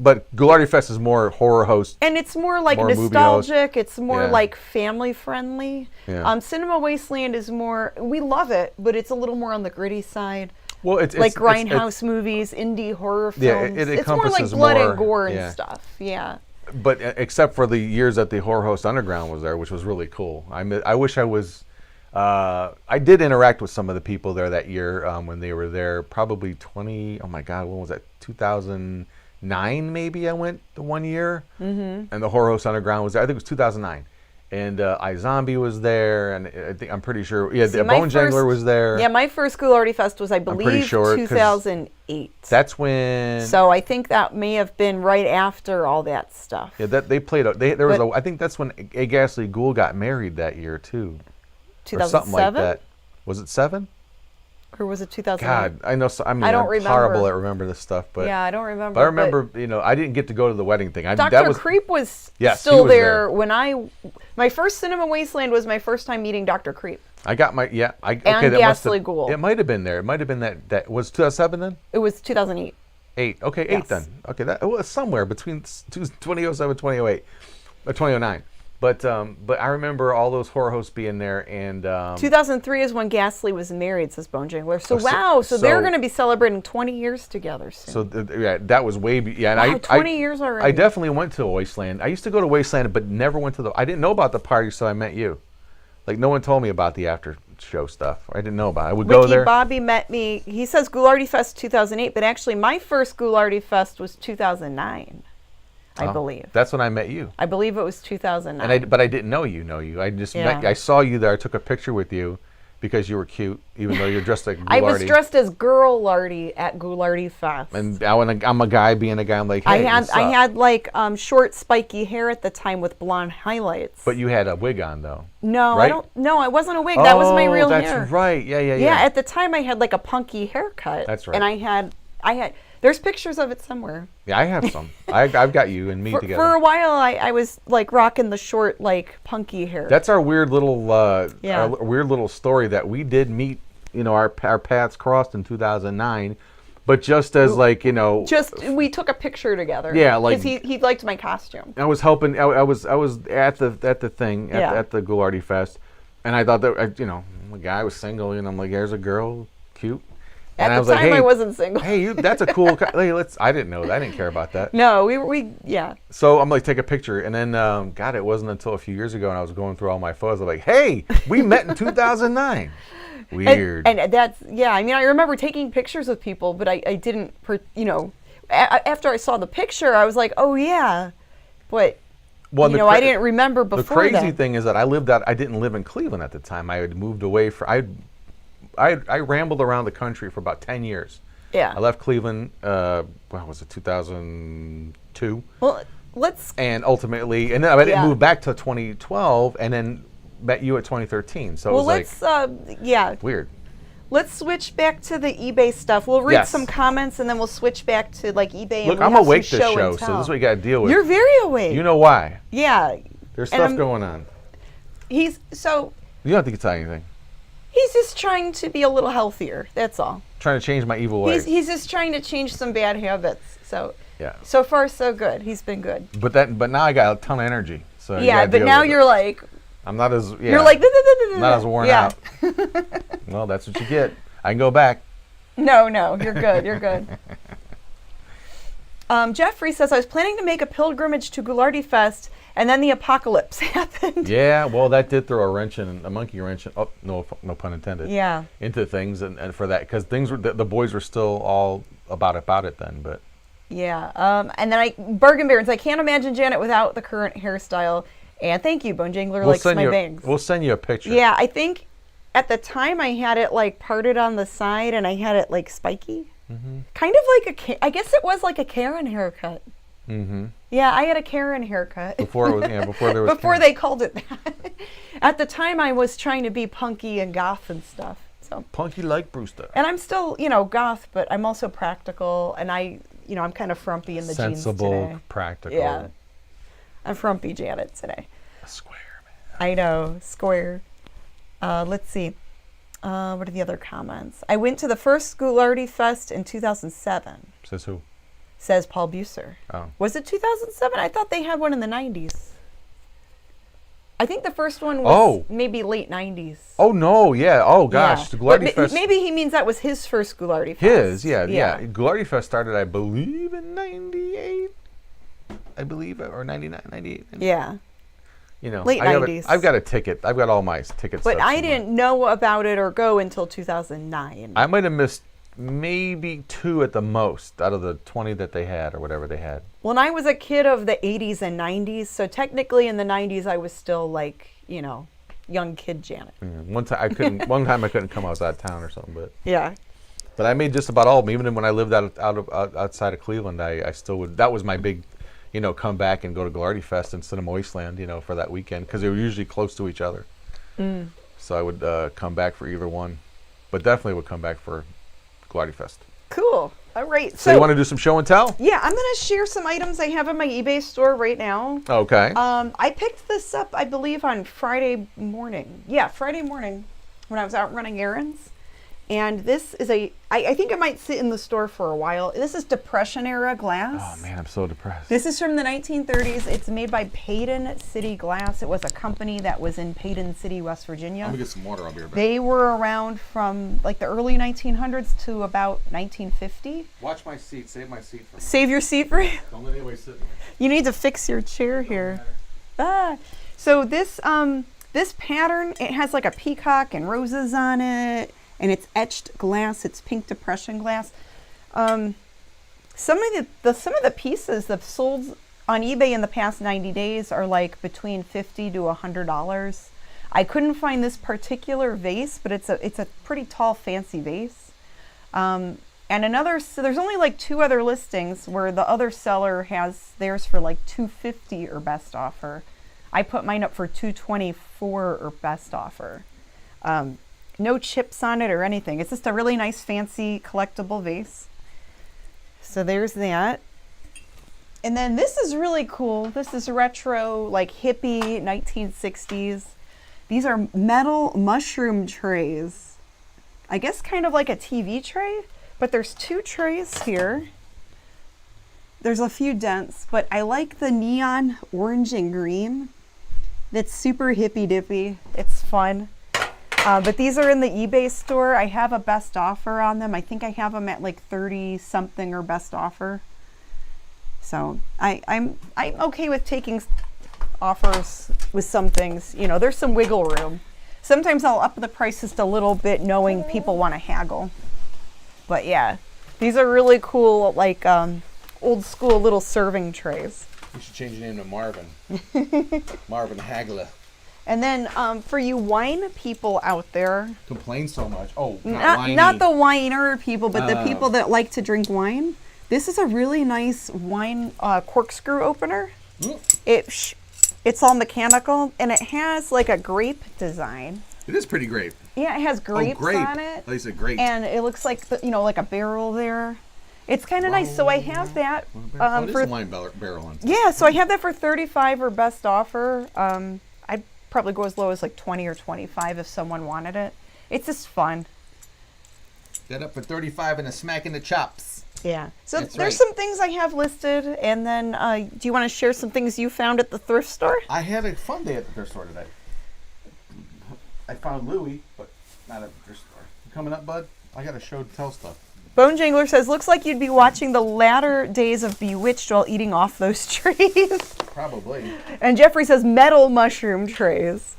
But Gulardi Fest is more horror host. And it's more like nostalgic. It's more like family friendly. Yeah. Cinema Wasteland is more, we love it, but it's a little more on the gritty side. Well, it's like grindhouse movies, indie horror films. Yeah, it it's more like blood and gore and stuff. Yeah. But except for the years that the Horror Host Underground was there, which was really cool. I wish I was. I did interact with some of the people there that year when they were there. Probably 20. Oh my God, when was that? 2009 maybe. I went the one year, and the Horror Host Underground was there. I think it was 2009. And iZombie was there, and I'm pretty sure. Yeah, the Bone Jangler was there. Yeah, my first Gulardi Fest was, I believe, 2008. That's when. So I think that may have been right after all that stuff. Yeah, that they played. I think that's when A Ghastly Ghoul got married that year too. 2007. Or something like that. Was it 7? Or was it 2008? God, I know. I'm horrible at remember this stuff, but yeah, I don't remember. But I remember, I didn't get to go to the wedding thing. Dr. Creep was still there when my first Cinema Wasteland was my first time meeting Dr. Creep. I got my and Ghastly Ghoul. It might have been there. It might have been that was 2007 then. It was 2008. 8. Okay, 8 then. Okay, that was somewhere between 2007 and 2008 or 2009. But I remember all those horror hosts being there, and 2003 is when Ghastly was married, says Bone Jangler. So, so- wow, so they're so- going to be celebrating 20 years together soon. so yeah, that was way yeah. And Wow, 20 years already. I definitely went to Wasteland. I used to go to Wasteland, but never went to the. I didn't know about the party, so I met you. Like no one told me about the after show stuff. I didn't know about it. I would go Ricky there. Bobby met me. He says Gulardi Fest 2008, but actually my first Gulardi Fest was 2009, I believe. That's when I met you. I believe it was 2009. But I didn't know you. I just met, Yeah. I saw you there. I took a picture with you because you were cute, even though you're dressed like Gulardi. I was dressed as Girl Lardy at Gulardi Fest. And I'm a guy being a guy. I'm like, hey, what's I up? had like short spiky hair at the time with blonde highlights. But you had a wig on though. No, right? I don't. No, it wasn't a wig. That was my real that's hair. right. Yeah. Yeah, at the time I had like a punky haircut. That's right. And I had. There's pictures of it somewhere. Yeah, I have some. I've got you and me together. For a while, I was like rocking the short, like punky hair. That's our weird little Yeah. our weird little story that we did meet. Our paths crossed in 2009, but just as like just we took a picture together. Yeah, like- because he liked my costume. I was helping. I was at the thing Yeah. at the Gulardi Fest, and I thought that I'm a guy was single, and I'm like, there's a girl, cute. And At I the was time, like, hey, I wasn't single. hey, that's a cool. Hey, I didn't know that. I didn't care about that. No, we yeah. So I'm like, take a picture, and then God, it wasn't until a few years ago, and I was going through all my photos. I'm like, hey, we met in 2009. Weird. And that's I mean, I remember taking pictures of people, but I didn't. After I saw the picture, I was like, oh yeah, but well, I didn't remember before. The crazy that. thing is that I didn't live in Cleveland at the time. I had moved away I rambled around the country for about 10 years. Yeah. I left Cleveland, was it 2002? Well, let's. And ultimately, and then I didn't Yeah. move back to 2012, and then met you at 2013. So it Well, was let's. weird. Let's switch back to the eBay stuff. We'll read Yes. some comments, and then we'll switch back to like eBay. Look, and I'm we'll have awake some this show show, and so tell. this is what you got to deal with. You're very awake. You know why? Yeah. There's And stuff I'm- going on. He's You don't think it's anything. He's just trying to be a little healthier. That's all. Trying to change my evil ways. He's just trying to change some bad habits. So Yeah. so far so good. He's been good. But now I got a ton of energy. So you Yeah, gotta but deal now with it. you're like I'm not as you're like not as worn yeah. out. Well, that's what you get. I can go back. No, you're good. You're good. Jeffrey says, I was planning to make a pilgrimage to Gulardi Fest, and then the apocalypse happened. Yeah, well, that did throw a monkey wrench. Oh, no pun intended. Yeah. Into things, and for that, because things were the boys were still all about it then, but. Yeah. And then Bergen Barons, I can't imagine Janet without the current hairstyle. And thank you, Bone Jangler likes my bangs. We'll send you a picture. Yeah, I think at the time I had it like parted on the side, and I had it like spiky. Mm-hmm. Kind of like I guess it was like a Karen haircut. Mm-hmm. Yeah, I had a Karen haircut. Before it was, before there was. Before they called it that. At the time, I was trying to be punky and goth and stuff. So. Punky like Brewster. And I'm still, goth, but I'm also practical, and I'm kind of frumpy in the jeans today. Sensible, practical. Yeah. I'm frumpy Janet today. A square, man. I know, square. Let's see. What are the other comments? I went to the first Gulardi Fest in 2007. Says who? Says Paul Buser. Oh. Was it 2007? I thought they had one in the 90s. I think the first one was maybe late 90s. Oh, no, yeah. Oh, gosh. Yeah. The Gulardi But Fest. maybe he means that was his first Gulardi Fest. His, yeah. Gulardi Fest started, I believe, in 98. I believe, or 99, 98. Yeah. Late I 90s. I've got a ticket. I've got all my tickets. But I didn't know about it or go until 2009. I might have missed maybe 2 at the most out of the 20 that they had or whatever they had. When I was a kid of the 80s and 90s, so technically in the 90s I was still like, young kid Janet. Yeah, one time I couldn't come outside of town or something, but Yeah. But I made just about all of them. Even when I lived outside of Cleveland, I still would. That was my big, come back and go to Gulardi Fest in Cinema Wasteland, for that weekend because they were usually close to each other. Mm. So I would come back for either one, but definitely would come back for Gulardi Fest. Cool. All right. So you want to do some show and tell? Yeah, I'm going to share some items I have in my eBay store right now. Okay. I picked this up, I believe, on Friday morning. Yeah, Friday morning when I was out running errands. And this is I think it might sit in the store for a while. This is Depression era glass. Oh man, I'm so depressed. This is from the 1930s. It's made by Payton City Glass. It was a company that was in Payton City, West Virginia. I'm gonna get some water. I'll be right back. They were around from like the early 1900s to about 1950. Watch my seat. Save my seat for me. Save your seat for you. Don't let anybody sit in it. You need to fix your chair here. So this this pattern, it has like a peacock and roses on it, and it's etched glass. It's pink depression glass. Some of the pieces that sold on eBay in the past 90 days are like between $50 to $100. I couldn't find this particular vase, but it's a pretty tall, fancy vase. And so there's only like 2 other listings where the other seller has theirs for like $250 or best offer. I put mine up for $224 or best offer. No chips on it or anything. It's just a really nice, fancy, collectible vase. So there's that. And then this is really cool. This is retro, like hippie 1960s. These are metal mushroom trays. I guess kind of like a TV tray, but there's 2 trays here. There's a few dents, but I like the neon orange and green. That's super hippy dippy. It's fun. But these are in the eBay store. I have a best offer on them. I think I have them at like 30 something or best offer. So I'm okay with taking offers with some things. You know, there's some wiggle room. Sometimes I'll up the price just a little bit knowing people want to haggle. But yeah, these are really cool, like old school little serving trays. You should change your name to Marvin. Marvin Hagler. And then for you wine people out there, Complain so much. Oh, not the whiner people, but the people that like to drink wine. This is a really nice wine corkscrew opener. It's all mechanical, and it has like a grape design. It is pretty grape. Yeah, it has grapes on it. Oh, you said grape. And it looks like like a barrel there. It's kind of nice. So I have that. It is a wine barrel on top. Yeah, so I have that for $35 or best offer. I'd probably go as low as like 20 or 25 if someone wanted it. It's just fun. Got up for 35 and a smack in the chops. Yeah. So That's there's some things I have listed, and then do you want to share some things you found at the thrift store? I had a fun day at the thrift store today. I found Louie, but not at the thrift store. You coming up, bud? I got a show to tell stuff. Bone Jangler says, looks like you'd be watching the latter days of Bewitched while eating off those trees. Probably. And Jeffrey says, metal mushroom trays.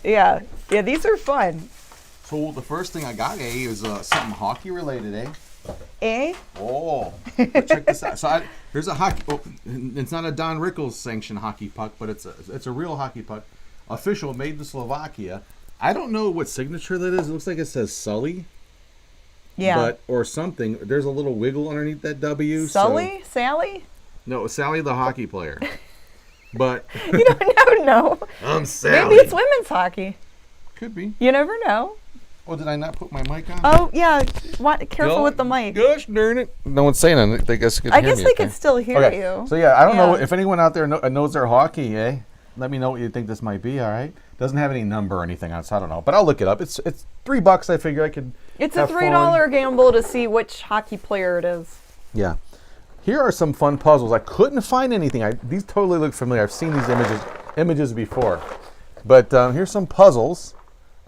Yeah, these are fun. So the first thing I got, is something hockey related, Eh? Oh, but check this out. So there's a hockey. Oh, it's not a Don Rickles sanctioned hockey puck, but it's a real hockey puck, official, made in Slovakia. I don't know what signature that is. It looks like it says Sully. Yeah. Or something. There's a little wiggle underneath that W. Sully? Sally? No, Sally the hockey player. But you don't know. I'm Sally. Maybe it's women's hockey. Could be. You never know. Oh, did I not put my mic on? Oh, yeah. Careful with the mic. Gosh darn it. No one's saying anything. I guess they could still hear you. So, yeah, I don't know if anyone out there knows their hockey, Let me know what you think this might be, all right? Doesn't have any number or anything on it, so I don't know. But I'll look it up. It's $3. I figure I could It's a $3 gamble to see which hockey player it is. Yeah. Here are some fun puzzles. I couldn't find anything. These totally look familiar. I've seen these images before. But here's some puzzles.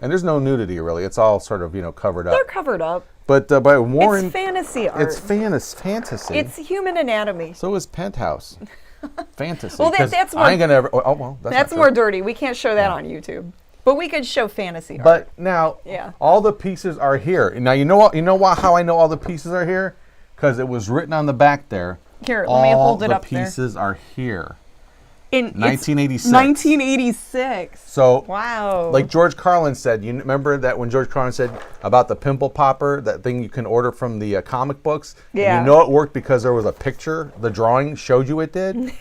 And there's no nudity, really. It's all sort of, covered up. They're covered up. But by Warren... It's fantasy art. It's fantasy. It's human anatomy. So is Penthouse. Fantasy. Well, that's more... I ain't going to ever... Oh, well, that's more dirty. We can't show that on YouTube. But we could show fantasy art. But now, all the pieces are here. Now, how I know all the pieces are here? Because it was written on the back there. Here, let me hold it up there. All the pieces are here. In 1986. 1986. So, wow. Like George Carlin said, you remember that when George Carlin said about the pimple popper, that thing you can order from the comic books? Yeah. And it worked because there was a picture, the drawing showed you it did?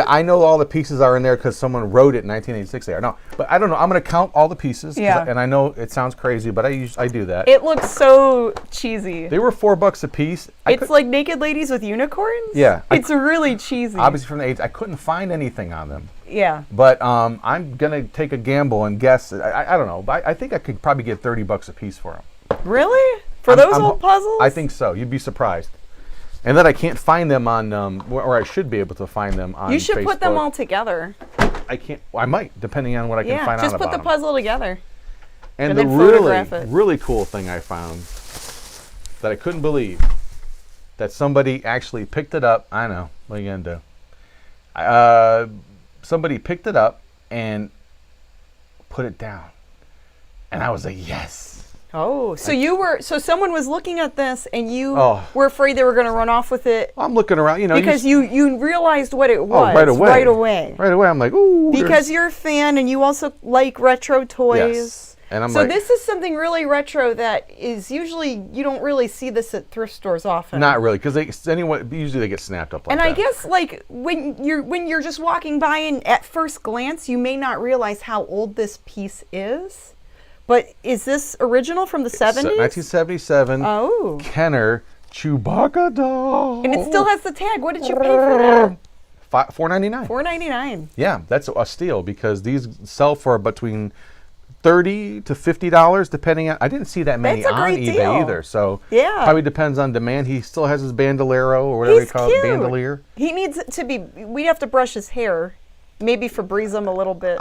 I know all the pieces are in there because someone wrote it in 1986 there. No, but I don't know. I'm going to count all the pieces. Yeah. And I know it sounds crazy, but I do that. It looks so cheesy. They were $4 a piece. It's like naked ladies with unicorns? Yeah. It's really cheesy. Obviously from the 80s. I couldn't find anything on them. Yeah. But I'm going to take a gamble and guess. I don't know. But I think I could probably get $30 a piece for them. Really? For those old puzzles? I think so. You'd be surprised. And then I can't find them on, or I should be able to find them on You should Facebook. put them all together. I can't. Well, I might, depending on what I can find out just about put the them. puzzle together. And and the then really, photograph it. really cool thing I found that I couldn't believe that somebody actually picked it up. I know. What are you gonna do? Somebody picked it up and put it down, and I was like, yes. Oh, so so someone was looking at this and you Oh. were afraid they were going to run off with it I'm looking around, because you realized what it was right away. right away. Right away, I'm like, ooh. Because you're a fan and you also like retro toys. Yes. And I'm so like, this is something really retro that is usually, you don't really see this at thrift stores often. not really, because usually they get snapped up like And that. I guess like when you're just walking by and at first glance you may not realize how old this piece is. But is this original from the 70s? 1977. Oh. Kenner Chewbacca doll. And it still has the tag. What did you pay for that? $4.99. $4.99. Yeah, that's a steal because these sell for between $30 to $50, depending on. I didn't see that many That's a on great eBay deal. either, so Yeah. probably depends on demand. He still has his bandolero or whatever He's you call cute. it, bandolier. He needs to be. We'd have to brush his hair, maybe Febreze him a little bit.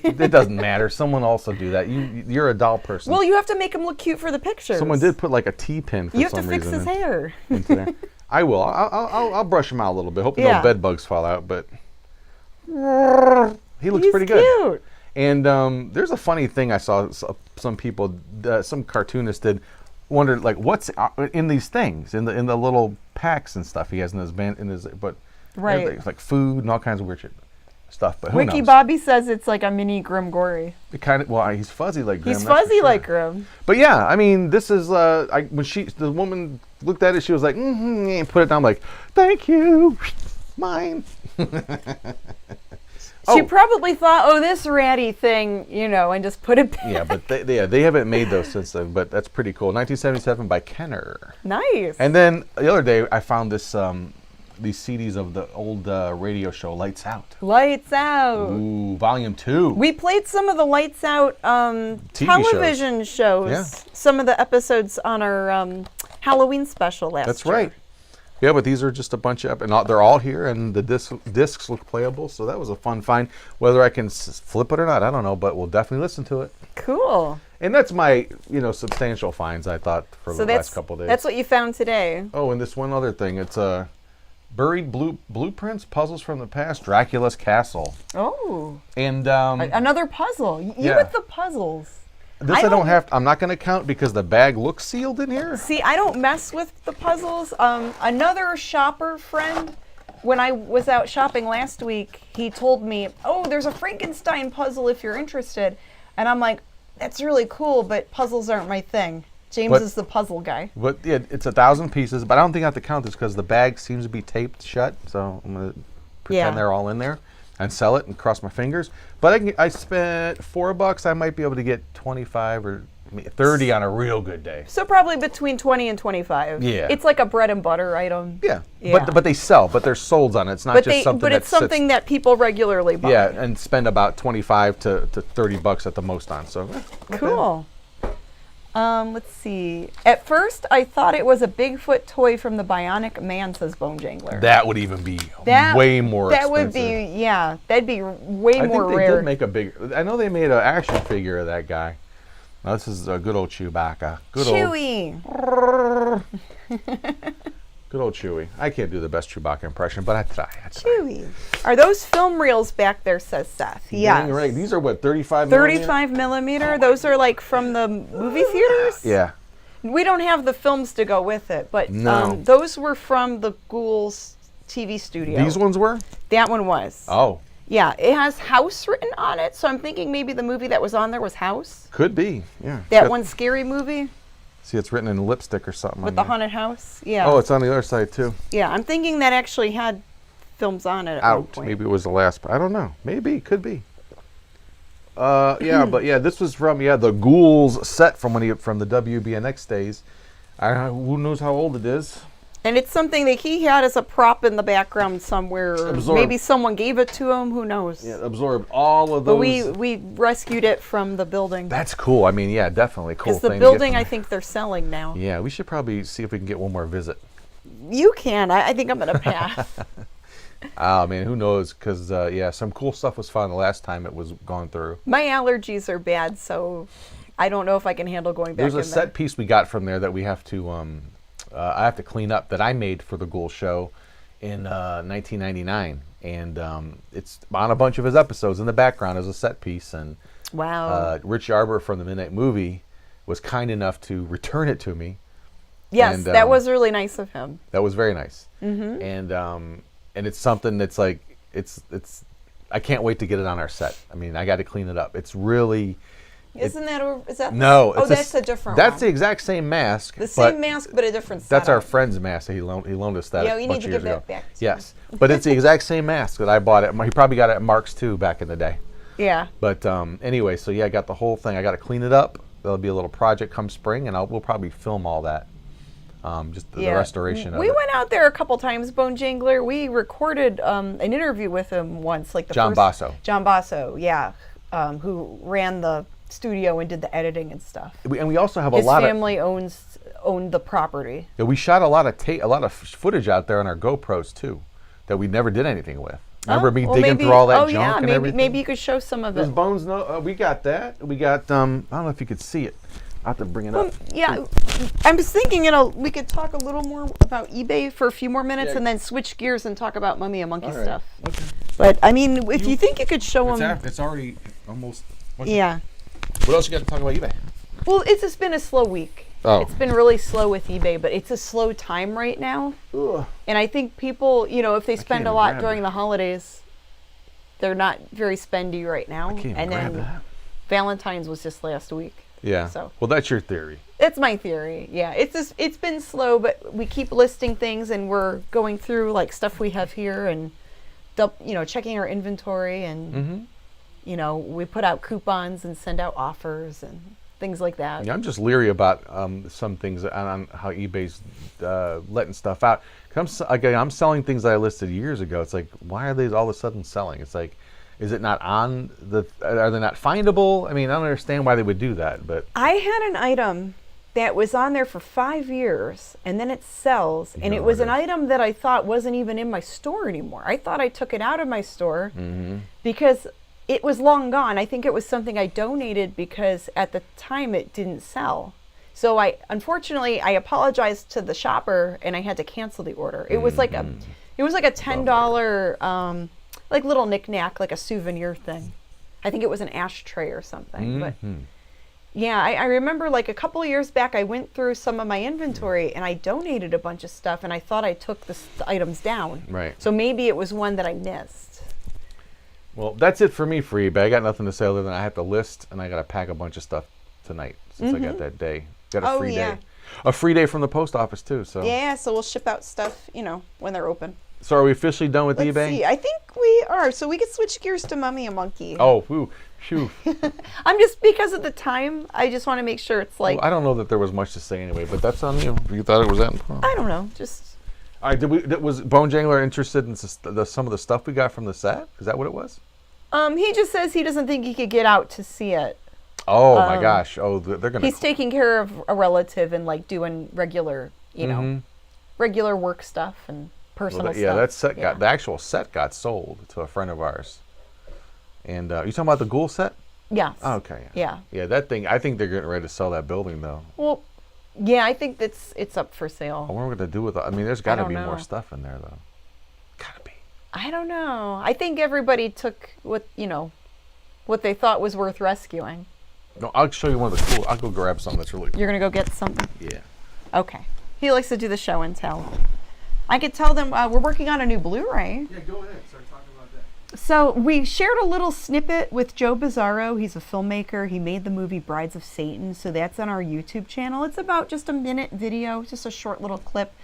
It doesn't matter. Someone also do that. You're a doll person. Well, you have to make him look cute for the pictures. Someone did put like a T-pin for You have some to fix reason his hair. into there. I will. I'll brush him out a little bit. Hope Yeah. no bed bugs fall out, but he looks He's pretty good. cute. And there's a funny thing I saw. Some people, some cartoonists did, wondered like what's in these things in the little packs and stuff he has in his Right. it's like food and all kinds of weird shit, stuff. But who Wiki knows? Bobby says it's like a mini Grim Gory. It kind of he's fuzzy like Grim. He's that's for fuzzy sure. like Grim. But yeah, I mean, this is when the woman looked at it, she was like, and put it down, like, thank you, mine. She probably thought, oh, this ratty thing, and just put it back. Yeah, but they haven't made those since then. But that's pretty cool. 1977 by Kenner. Nice. And then the other day, I found these CDs of the old radio show Lights Out. Lights Out. Ooh, Volume 2. We played some of the Lights Out television shows. Yeah. Some of the episodes on our Halloween special last That's year. right. Yeah, but these are just a bunch of, and they're all here, and the discs look playable, so that was a fun find. Whether I can flip it or not, I don't know, but we'll definitely listen to it. Cool. And that's my, substantial finds, I thought, for the last couple days. That's what you found today. Oh, and this one other thing. It's Buried Blueprints, Puzzles from the Past, Dracula's Castle. Oh. And Another puzzle. You yeah. with the puzzles. this I don't have, I'm not going to count because the bag looks sealed in here. See, I don't mess with the puzzles. Another shopper friend, when I was out shopping last week, he told me, oh, there's a Frankenstein puzzle if you're interested. And I'm like, that's really cool, but puzzles aren't my thing. James is the puzzle guy. But yeah, it's 1,000 pieces, but I don't think I have to count this because the bag seems to be taped shut. So I'm going to pretend they're all in there and sell it and cross my fingers. But I spent $4. I might be able to get 25 or 30 on a real good day. So probably between 20 and 25. Yeah. It's like a bread and butter item. Yeah. Yeah. But they sell, but they're sold on it. It's not just something But it's something that people regularly buy. Yeah, and spend about 25 to $30 at the most on. So cool. Let's see. At first, I thought it was a Bigfoot toy from the Bionic Man, says Bone Jangler. That would even be way more That expensive. would be, yeah, that'd be way I more think they rare. did make a big. I know they made an action figure of that guy. Now, this is a good old Chewbacca. Chewy. Good old Chewy. I can't do the best Chewbacca impression, but I try. Chewy. Are those film reels back there, says Seth? Yes. Dang right. These are what, 35 35 millimeter? Those are like from the movie theaters? Yeah. We don't have the films to go with it, but No. those were from the Ghoul's TV studio. These ones were? That one was. Oh. Yeah, it has House written on it, so I'm thinking maybe the movie that was on there was House. Could be. Yeah. That one scary movie See, it's written in lipstick or something. with on the there. haunted house. Yeah. Oh, it's on the other side too. Yeah, I'm thinking that actually had films on it at one Out. point. Maybe it was the last. I don't know. Maybe. Could be. Yeah, but yeah, this was from the Ghouls set from the WBNX days. Who knows how old it is? And it's something that he had as a prop in the background somewhere. Or maybe someone gave it to him. Who knows? Yeah, absorbed all of those. But we rescued it from the building. That's cool. I mean, yeah, definitely cool thing. Because the building, I think they're selling now. Yeah, we should probably see if we can get one more visit. You can. I think I'm going to pass. I mean, who knows? Because, yeah, some cool stuff was found the last time it was gone through. My allergies are bad, so I don't know if I can handle going back in there. There's a set piece we got from there that we have to, I have to clean up that I made for the Ghoul show in 1999. And it's on a bunch of his episodes in the background as a set piece. And wow. Rich Yarber from the Midnight Movie was kind enough to return it to me. Yes, and, that was really nice of him. That was very nice. And it's something that's like, it's I can't wait to get it on our set. I mean, I got to clean it up. It's really... Is that no, oh, that's a different That's one. the exact same mask. The same mask, but a different setup. That's our friend's mask that he loaned us that yeah, a we bunch need to of years give ago. that back. Yes, but it's the exact same mask that I bought at. He probably got it at Mark's too back in the day. Yeah. But anyway, so yeah, I got the whole thing. I got to clean it up. There'll be a little project come spring, and we'll probably film all that. Just the restoration of it. We went out there a couple times, Bone Jangler. We recorded an interview with him once, like the John Basso. John Basso, yeah, who ran the studio and did the editing and stuff. And we also have His family owned the property. Yeah, we shot a lot of footage out there on our GoPros too, that we never did anything with. Remember me digging through all that junk and everything? Maybe you could show some of Those it. bones, no, we got that. We got, I don't know if you could see it. I'll have to bring it up. Yeah, I was thinking, we could talk a little more about eBay for a few more minutes and then switch gears and talk about Mummy and Monkey stuff. Okay. But, I mean, if you think you could show them... It's already almost... Yeah. What else you got to talk about eBay? Well, it's just been a slow week. Oh. It's been really slow with eBay, but it's a slow time right now. Ugh. And I think people, if they spend a lot during the holidays, they're not very spendy right now. I can't even and grab then that. Valentine's was just last week. Yeah. So. Well, that's your theory. That's my theory. Yeah. It's been slow, but we keep listing things and we're going through like stuff we have here and checking our inventory and we put out coupons and send out offers and things like that. Yeah, I'm just leery about some things on how eBay's letting stuff out. I'm selling things that I listed years ago. It's like, why are they all of a sudden selling? It's like, is it not on are they not findable? I mean, I don't understand why they would do that, but. I had an item that was on there for 5 years and then it sells and it was an item that I thought wasn't even in my store anymore. I thought I took it out of my store because it was long gone. I think it was something I donated because at the time it didn't sell. So unfortunately I apologized to the shopper and I had to cancel the order. It was like a $10 like little knick-knack, like a souvenir thing. I think it was an ashtray or something. But yeah, I remember like a couple of years back I went through some of my inventory and I donated a bunch of stuff and I thought I took the items down. Right. So maybe it was one that I missed. Well, that's it for me for eBay. I got nothing to say other than I have to list and I got to pack a bunch of stuff tonight since I got that day. Got a free day. A free day from the post office too. So yeah, so we'll ship out stuff, when they're open. So are we officially done with Let's eBay? see. I think we are. So we can switch gears to Mummy and Monkey. Oh, phew. I'm just, because of the time, I just want to make sure it's like... Well, I don't know that there was much to say anyway, but that's on you. You thought it was that? I don't know, just... All right, was Bone Jangler interested in some of the stuff we got from the set? Is that what it was? He just says he doesn't think he could get out to see it. Oh my gosh! Oh, they're gonna. He's taking care of a relative and like doing regular, regular work stuff and personal stuff. Yeah, that set the actual set got sold to a friend of ours. And you talking about the Ghoul set? Yeah. Oh, okay. Yeah. Yeah, that thing. I think they're getting ready to sell that building though. Well, yeah, I think it's up for sale. What are we gonna do with it? I mean, there's got to be more stuff in there though. Gotta be. I don't know. I think everybody took what they thought was worth rescuing. No, I'll show you one of the cool. I'll go grab something that's really cool. You're gonna go get something? Yeah. Okay. He likes to do the show and tell. I could tell them we're working on a new Blu-ray. Yeah, go ahead. Start talking about that. So we shared a little snippet with Joe Bizarro. He's a filmmaker. He made the movie Brides of Satan. So that's on our YouTube channel. It's about just a minute video, just a short little clip.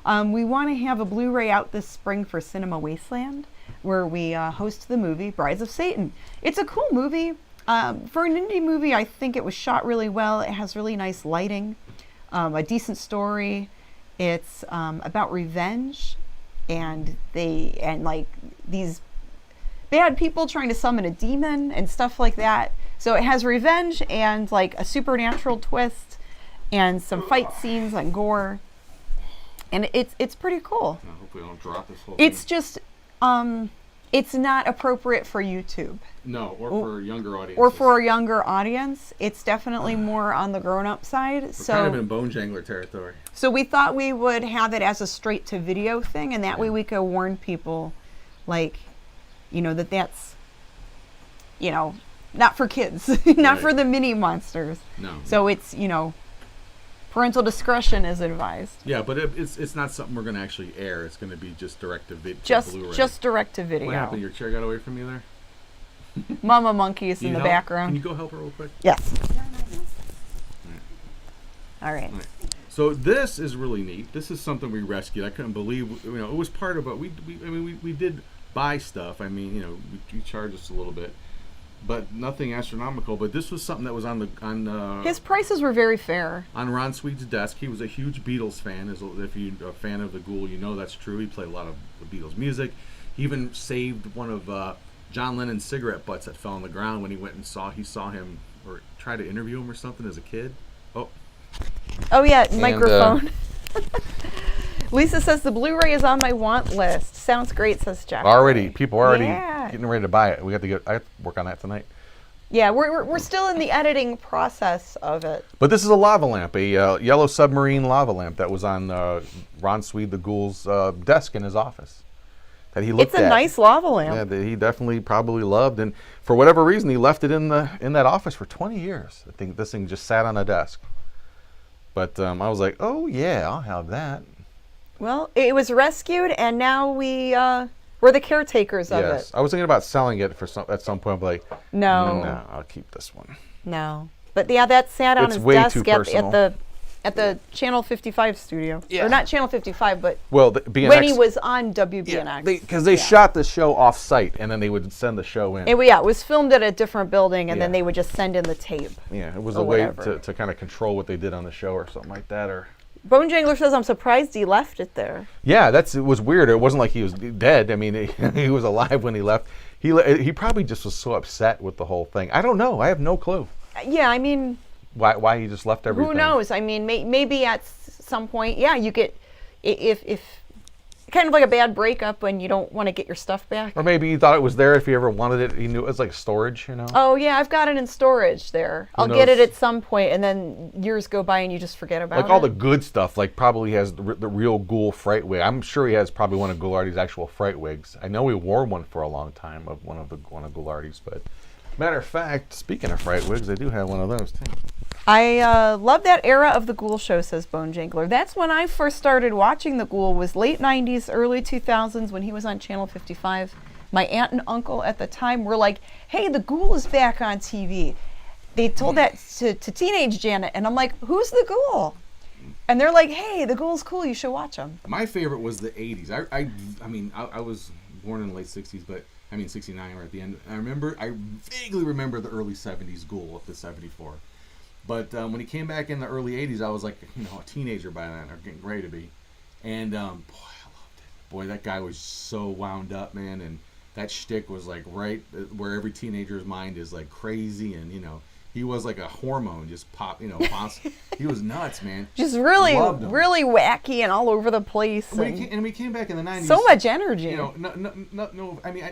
We want to have a Blu-ray out this spring for Cinema Wasteland, where we host the movie Brides of Satan. It's a cool movie. For an indie movie, I think it was shot really well. It has really nice lighting, a decent story, It's about revenge, and like these bad people trying to summon a demon and stuff like that. So it has revenge and like a supernatural twist and some fight scenes and gore. And it's pretty cool. I hope we don't drop this whole It's thing. just it's not appropriate for YouTube. No, or for younger audiences. Or for a younger audience. It's definitely more on the grown-up side. We're So kind of in bone jangler territory. So we thought we would have it as a straight to video thing, and that way we could warn people, like, you know, that's, you know, not for kids, not Right. for the mini monsters. No. So it's, you know, parental discretion is advised. Yeah, but it's not something we're going to actually air. It's going to be just direct to video. Just direct to video. What happened? Your chair got away from you there? Mama Monkey is in the help? background. Can you go help her real quick? Yes. All right. All right. So this is really neat. This is something we rescued. I couldn't believe, you know, it was part of it. We did buy stuff. I mean, you know, you charged us a little bit, but nothing astronomical. But this was something that was on His prices were very fair. on Ron Sweet's desk. If you're a fan of the Ghoul, you know that's true. He played a lot of the Beatles music. He even saved one of John Lennon's cigarette butts that fell on the ground when he went and saw him or tried to interview him or something as a kid. Oh yeah, microphone. Lisa says the Blu-ray is on my want list. Sounds great, says Jeff. People are already Yeah. getting ready to buy it. I have to work on that tonight. Yeah, we're still in the editing process of it. But this is a lava lamp, a yellow submarine lava lamp that was on Ron Sweet the Ghoul's desk in his office. That he looked It's a at. nice lava lamp. Yeah, that he definitely probably loved, and for whatever reason, he left it in that office for 20 years. I think this thing just sat on a desk. But I was like, oh yeah, I'll have that. Well, it was rescued, and now we're the caretakers of Yes, it. I was thinking about selling it at some point, but like, No, I'll keep this one. no. But yeah, that sat on It's his way desk too at personal. the Channel 55 studio. Yeah. Or not Channel 55, but Well, BNX, when he was on WBNX. because they shot the show off site, and then they would send the show in. It was filmed at a different building, and then they would just send in the tape. Yeah, it was or a way whatever. to kind of control what they did on the show or something like that. Or Bone Jangler says, I'm surprised he left it there. yeah, it was weird. It wasn't like he was dead. I mean, he was alive when he left. He probably just was so upset with the whole thing. I don't know. I have no clue Yeah, I mean, why he just left everything. who knows? I mean, maybe at some point, yeah, you get, if kind of like a bad breakup when you don't want to get your stuff back. Or maybe he thought it was there if he ever wanted it. He knew it was like storage, you know? Oh, yeah, I've got it in storage there. I'll get it at some point, and then years go by and you just forget about it. Like all the good stuff, like probably has the real Ghoul fright wig. I'm sure he has probably one of Gulardi's actual fright wigs. I know he wore one for a long time of one of Gulardi's, but matter of fact, speaking of fright wigs, I do have one of those too. I love that era of the Ghoul show, says Bone Jangler. That's when I first started watching the Ghoul, was late 90s, early 2000s when he was on Channel 55. My aunt and uncle at the time were like, hey, the Ghoul is back on TV. They told that to teenage Janet, and I'm like, who's the Ghoul? And they're like, hey, the Ghoul's cool, you should watch him. My favorite was the 80s. I was born in the late 60s, but 69 or at the end. I vaguely remember the early 70s Ghoul up to 74. But when he came back in the early 80s, I was like, a teenager by then, or getting ready to be. And boy, I loved it. Boy, that guy was so wound up, man. And that shtick was like right where every teenager's mind is like crazy. And, he was like a hormone, just pop, he was nuts, man. Just really, Loved him. really wacky and all over the place. And we came back in the 90s. So much energy.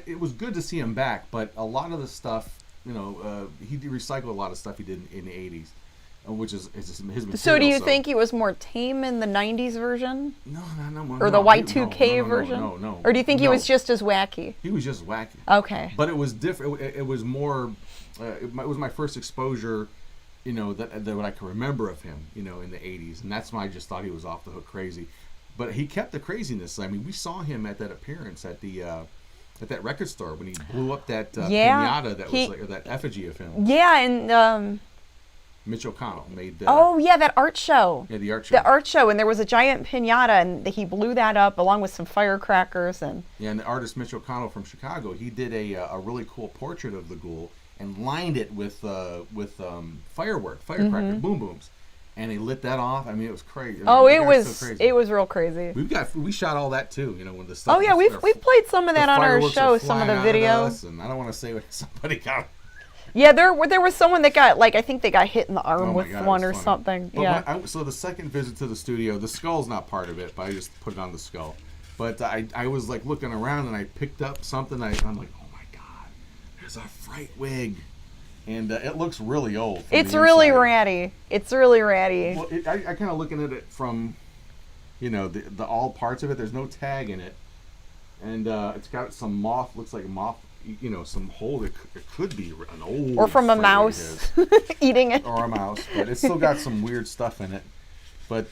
It was good to see him back, but a lot of the stuff, he recycled a lot of stuff he did in the 80s. Which is his material. So do you think he was more tame in the 90s version? No. Or the Y2K version? No. Or do you think he was just as wacky? He was just wacky. Okay. But it was different. It was more, it was my first exposure, that what I can remember of him, in the 80s. And that's why I just thought he was off the hook crazy. But he kept the craziness. I mean, we saw him at that appearance at that record store when he blew up that pinata that was like that effigy of him. Yeah, and Mitch O'Connell made that art show. Yeah, the art show. The art show, and there was a giant pinata, and he blew that up along with some firecrackers. And the artist Mitch O'Connell from Chicago, he did a really cool portrait of the Ghoul and lined it with firework, firecracker, boom booms. and they lit that off. I mean, it was crazy. Oh, it was real crazy. We shot all that too. You know, when the stuff. Oh yeah, we've played some of that on our show. Some of the videos. And I don't want to say what somebody got. Yeah, there was someone that got, like, I think they got hit in the arm with one or something. But yeah. So the second visit to the studio, the skull's not part of it, but I just put it on the skull. But I was like looking around and I picked up something. I'm like, oh my god, there's a fright wig, and it looks really old. It's really ratty. It's really ratty. Well, I kind of looking at it from, you know, the all parts of it. There's no tag in it, and it's got some moth. Looks like a moth. You know, some hole. It could be an old. Or from a mouse eating it. Or a mouse, but it's still got some weird stuff in it. But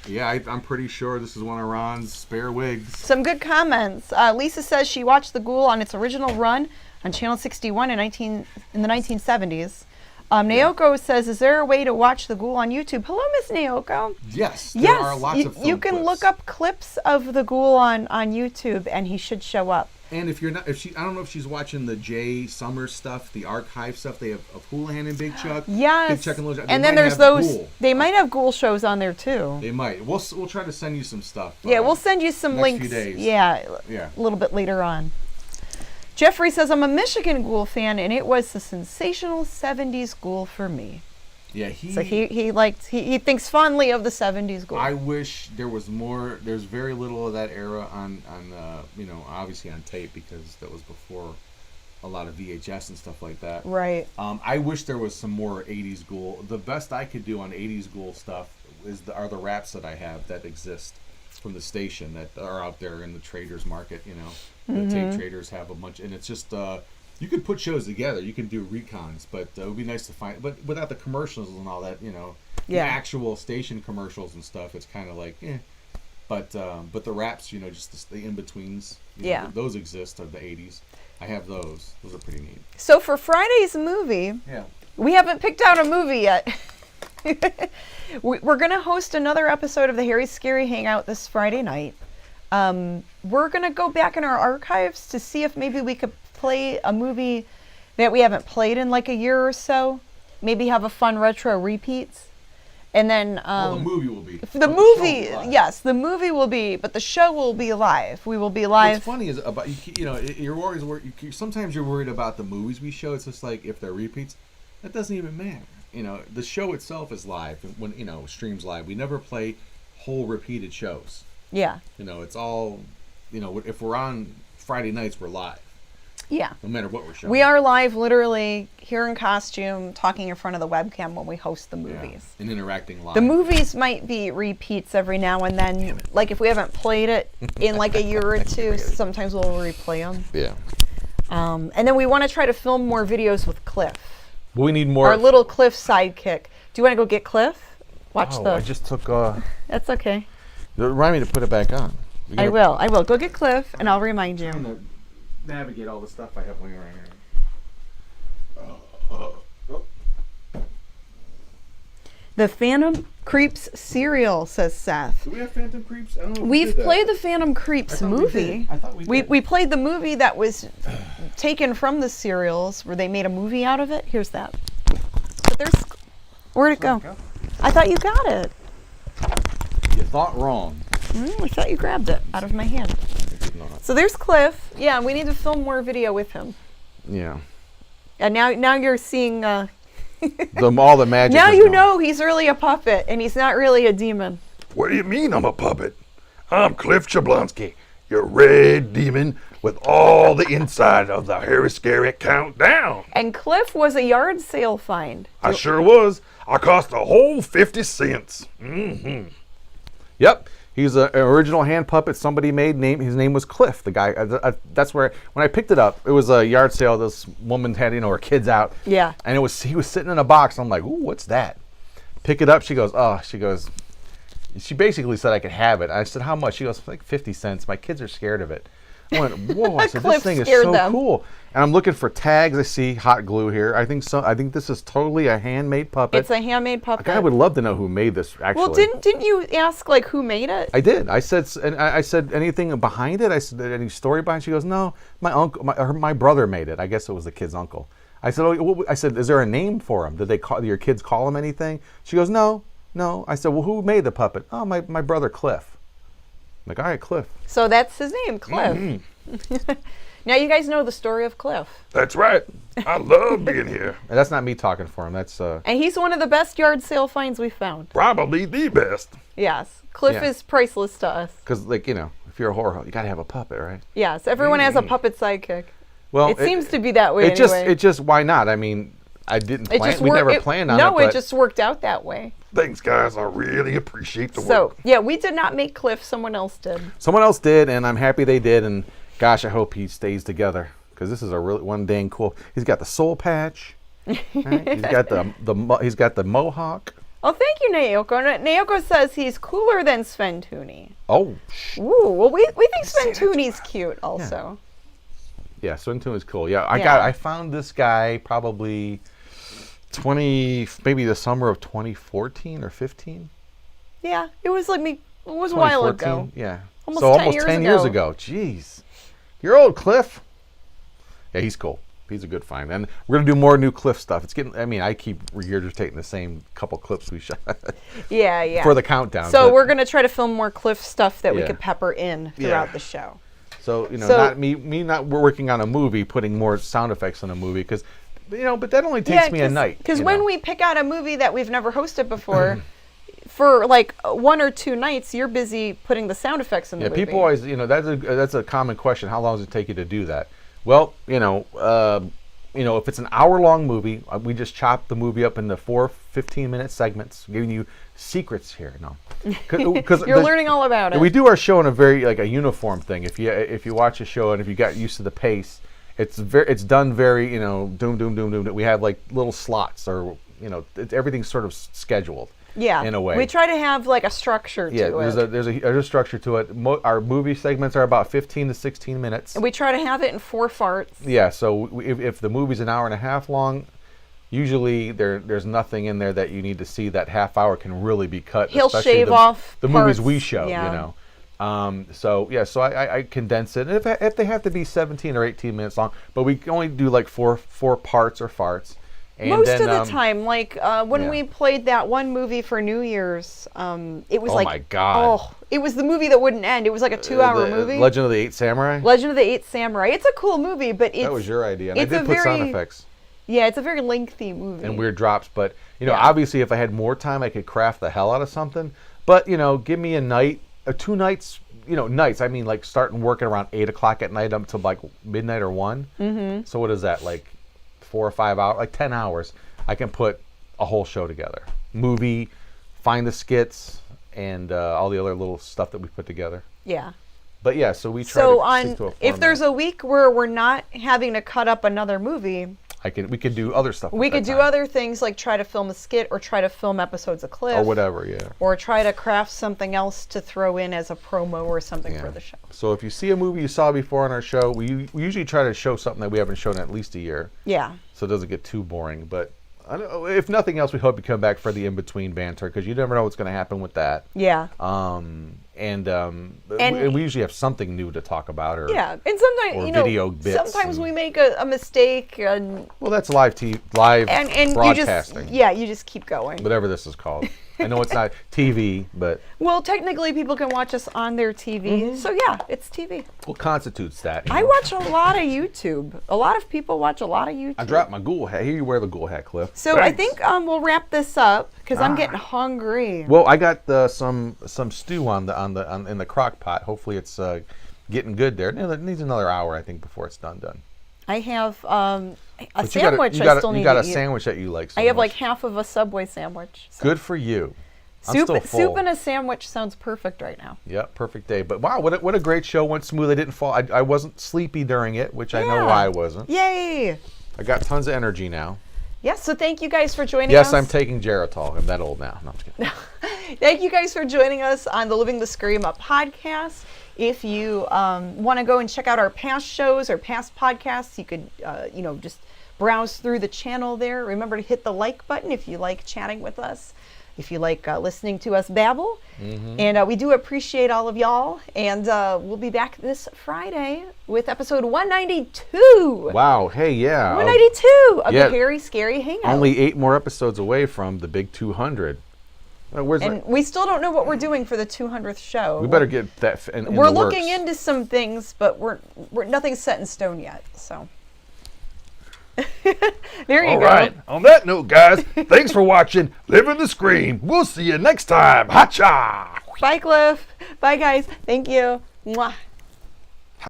yeah, I'm pretty sure this is one of Ron's spare wigs. Some good comments. Lisa says she watched the Ghoul on its original run on Channel 61 in the 1970s. Naoko says, "Is there a way to watch the Ghoul on YouTube?" Hello, Miss Naoko. Yes, there are lots of film you can clips. look up clips of the Ghoul on YouTube, and he should show up. And if you're not, I don't know if she's watching the Jay Summers stuff, the archive stuff. They have of Houlihan and Big Chuck. Yes. Big Chuck and Little Chuck. And then there's those. Ghoul. They might have Ghoul shows on there too. They might. We'll try to send you some stuff. Yeah, we'll send you some links. Few days. Yeah, a little bit later on. Jeffrey says, "I'm a Michigan Ghoul fan, and it was the sensational '70s Ghoul for me." Yeah, he thinks fondly of the '70s Ghoul. I wish there was more. There's very little of that era on you know, obviously on tape, because that was before a lot of VHS and stuff like that. Right. I wish there was some more '80s Ghoul. The best I could do on '80s Ghoul stuff are the raps that I have that exist from the station that are out there in the traders market. You know, the tape traders have a bunch, and it's just. You could put shows together. You can do recons, but it would be nice to find. But without the commercials and all that, you know, the actual station commercials and stuff, it's kind of like, eh. But the raps, you know, just the in betweens, those exist of the '80s. I have those. Those are pretty neat. So for Friday's movie, we haven't picked out a movie yet. We're gonna host another episode of the Harry Scary Hangout this Friday night. We're gonna go back in our archives to see if maybe we could play a movie that we haven't played in like a year or so. Maybe have a fun retro repeats. And then the movie will be. The movie, yes, the movie will be, but the show will be live. We will be live. What's funny is about you know, you're always worried. Sometimes you're worried about the movies we show. It's just like if they're repeats, that doesn't even matter. You know, the show itself is live when streams live. We never play whole repeated shows. Yeah. You know, it's all, you know, if we're on Friday nights, we're live. Yeah. No matter what we're showing. We are live, literally, here in costume, talking in front of the webcam when we host the movies. And interacting live. The movies might be repeats every now and then. Like, if we haven't played it in like a year or two, sometimes we'll replay them. Yeah. And then we want to try to film more videos with Cliff. We need more. Our little Cliff sidekick. Do you want to go get Cliff? I just took... That's okay. Remind me to put it back on. I will. Go get Cliff, and I'll remind you. Navigate all the stuff I have laying around here. The Phantom Creeps cereal, says Seth. Do we have Phantom Creeps? I don't know. We've played the Phantom Creeps movie. I thought we did. We played the movie that was taken from the cereals, where they made a movie out of it. Here's that. But there's... Where'd it go? I thought you got it. You thought wrong. I thought you grabbed it out of my hand. So there's Cliff. Yeah, we need to film more video with him. Yeah. And now you're seeing... all the magic. Now you know he's really a puppet, and he's not really a demon. What do you mean I'm a puppet? I'm Cliff Jablonski, your red demon with all the inside of the Harry Scary Countdown. And Cliff was a yard sale find. I sure was. I cost a whole 50 cents. Mm-hmm. Yep. He's an original hand puppet somebody made. His name was Cliff. The guy. That's where when I picked it up, it was a yard sale. This woman had her kids out. Yeah. And he was sitting in a box. I'm like, ooh, what's that? Pick it up. She goes, She basically said I could have it. I said, how much? She goes, like 50 cents. My kids are scared of it. I went, whoa! I said, this thing is so cool. And I'm looking for tags. I see hot glue here. I think this is totally a handmade puppet. It's a handmade puppet. I would love to know who made this. Actually, well, didn't you ask like who made it? I did. I said anything behind it. I said any story behind it? She goes, no, my uncle, my brother made it. I guess it was the kid's uncle. I said, is there a name for him? Did your kids call him anything? She goes, no, No. I said, well, who made the puppet? Oh, my brother Cliff. I'm like, all right, Cliff. So that's his name, Cliff. Now you guys know the story of Cliff. That's right. I love being here. And that's not me talking for him. That's And he's one of the best yard sale finds we've found. Probably the best. Yes. Cliff Yeah. is priceless to us. because, like, you know, if you're a horror, you got to have a puppet, right? Yes. Everyone has a puppet sidekick. Well, It seems to be that way It anyway. just why not? I mean, I didn't It plan. just We worked- never planned on it. No, but it just worked out that way. Thanks, guys. I really appreciate the So, work. yeah, we did not make Cliff. Someone else did. someone else did, and I'm happy they did. And gosh, I hope he stays together because this is a really one dang cool. He's got the soul patch. Right? He's got the mohawk. Oh, thank you, Naoko. Naoko says he's cooler than Sven Tooney. Oh, Ooh, well, we think Sven Tooney's cute also. yeah, Swintoon is cool. Yeah, Yeah. I found this guy probably maybe the summer of 2014 or 15. Yeah, it was like it was a while ago. 2014, yeah. Almost so 10 almost years 10 years ago. ago. Jeez. You're old, Cliff. Yeah, he's cool. He's a good find. And we're going to do more new Cliff stuff. It's getting, I mean, I keep regurgitating the same couple clips we shot Yeah. for the countdown. So but- we're going to try to film more Cliff stuff that we Yeah. could pepper in throughout the show. So, you know, So- not me not working on a movie, putting more sound effects on a movie, because, you know, but that only takes me a night. Because you when know. we pick out a movie that we've never hosted before, for like 1 or 2 nights, you're busy putting the sound effects in the movie. People always, you know, that's a common question. How long does it take you to do that? Well, you know, if it's an hour-long movie, we just chop the movie up into 4 15-minute segments, giving you secrets here. No, because You're learning all about it. we do our show in a very like a uniform thing. If you watch a show and if you got used to the pace, it's done very, you know, doom doom doom doom. We have like little slots, or you know, everything's sort of scheduled. Yeah, in a way. we try to have like a structure Yeah, to it. there's a structure to it. Our movie segments are about 15 to 16 minutes. And we try to have it in 4 farts. Yeah, so if the movie's an hour and a half long, usually there's nothing in there that you need to see. That half hour can really be cut. He'll especially shave off the movies parts, we show, yeah. you know. So I condense it. And if they have to be 17 or 18 minutes long, but we can only do like four parts or farts. And Most then, of the time, like when yeah. we played that one movie for New Year's, it was Oh like, my God. oh, it was the movie that wouldn't end. It was like a 2-hour movie. Legend of the Eight Samurai. Legend of the Eight Samurai. It's a cool movie, but it's That was your idea. And I it's did a put sound very- effects yeah, it's a very lengthy movie. and weird drops, but you know, Yeah. obviously, if I had more time, I could craft the hell out of something. But you know, give me a night, 2 nights. You know, nights. I mean, like starting working around 8 o'clock at night up to like midnight or 1. Mm-hmm. So what is that? Like 4 or 5 hours? Like 10 hours. I can put a whole show together. Movie, find the skits, and all the other little stuff that we put together. Yeah. But yeah, so we try So to stick to a format. if there's a week where we're not having to cut up another movie, we could do other stuff. we at that could do time. other things like try to film a skit or try to film episodes of Cliff. or whatever. Yeah. Or try to craft something else to throw in as a promo or something Yeah. for the show. So if you see a movie you saw before on our show, we usually try to show something that we haven't shown in at least a year, Yeah. so it doesn't get too boring. But I don't know, if nothing else, we hope you come back for the in-between banter, because you never know what's going to happen with that. Yeah. And we usually have something new to talk about. Or Yeah. And sometimes, or you know, video bits sometimes and- we make a mistake and well, that's live and you broadcasting. you just keep going. Whatever this is called. I know it's not TV, but Well, technically people can watch us on their TV. So yeah, it's TV. what constitutes that? you I know? watch a lot of YouTube. A lot of people watch a lot of YouTube. I dropped my Ghoul hat. Here, you wear the Ghoul hat, Cliff. So I Thanks. think we'll wrap this up because I'm getting hungry. Well, I got some stew in the crock pot. Hopefully, it's getting good there. It needs another hour, I think, before it's done. I have a But sandwich you got I still need you got to a eat. sandwich that you like. So I have much. like half of a Subway sandwich. So. Good for you. I'm still full. Soup and a sandwich sounds perfect right now. Yep, perfect day. But wow, what a great show. Went smooth. I didn't fall. I wasn't sleepy during it, which I know Yeah. why I wasn't. Yay! I got tons of energy now. Yes, so thank you guys for joining us. Yes, I'm taking Geritol. I'm that old now. No, I'm just kidding. Thank you guys for joining us on the Living the Scream Up podcast. If you want to go and check out our past shows or past podcasts, you could, just browse through the channel there. Remember to hit the like button if you like chatting with us, if you like listening to us babble. Mm-hmm. And we do appreciate all of y'all. And we'll be back this Friday with episode 192. Wow. Hey, yeah. 192 of yeah. the Harry Scary Hangout. Only 8 more episodes away from the big 200. Where's And that? we still don't know what we're doing for the 200th show. We better get that in We're the looking works. into some things, but we're nothing's set in stone yet. So there you All go. right. On that note, guys, thanks for watching Living the Scream. We'll see you next time. Ha-cha! Bye, Cliff. Bye, guys. Thank you. Mwah.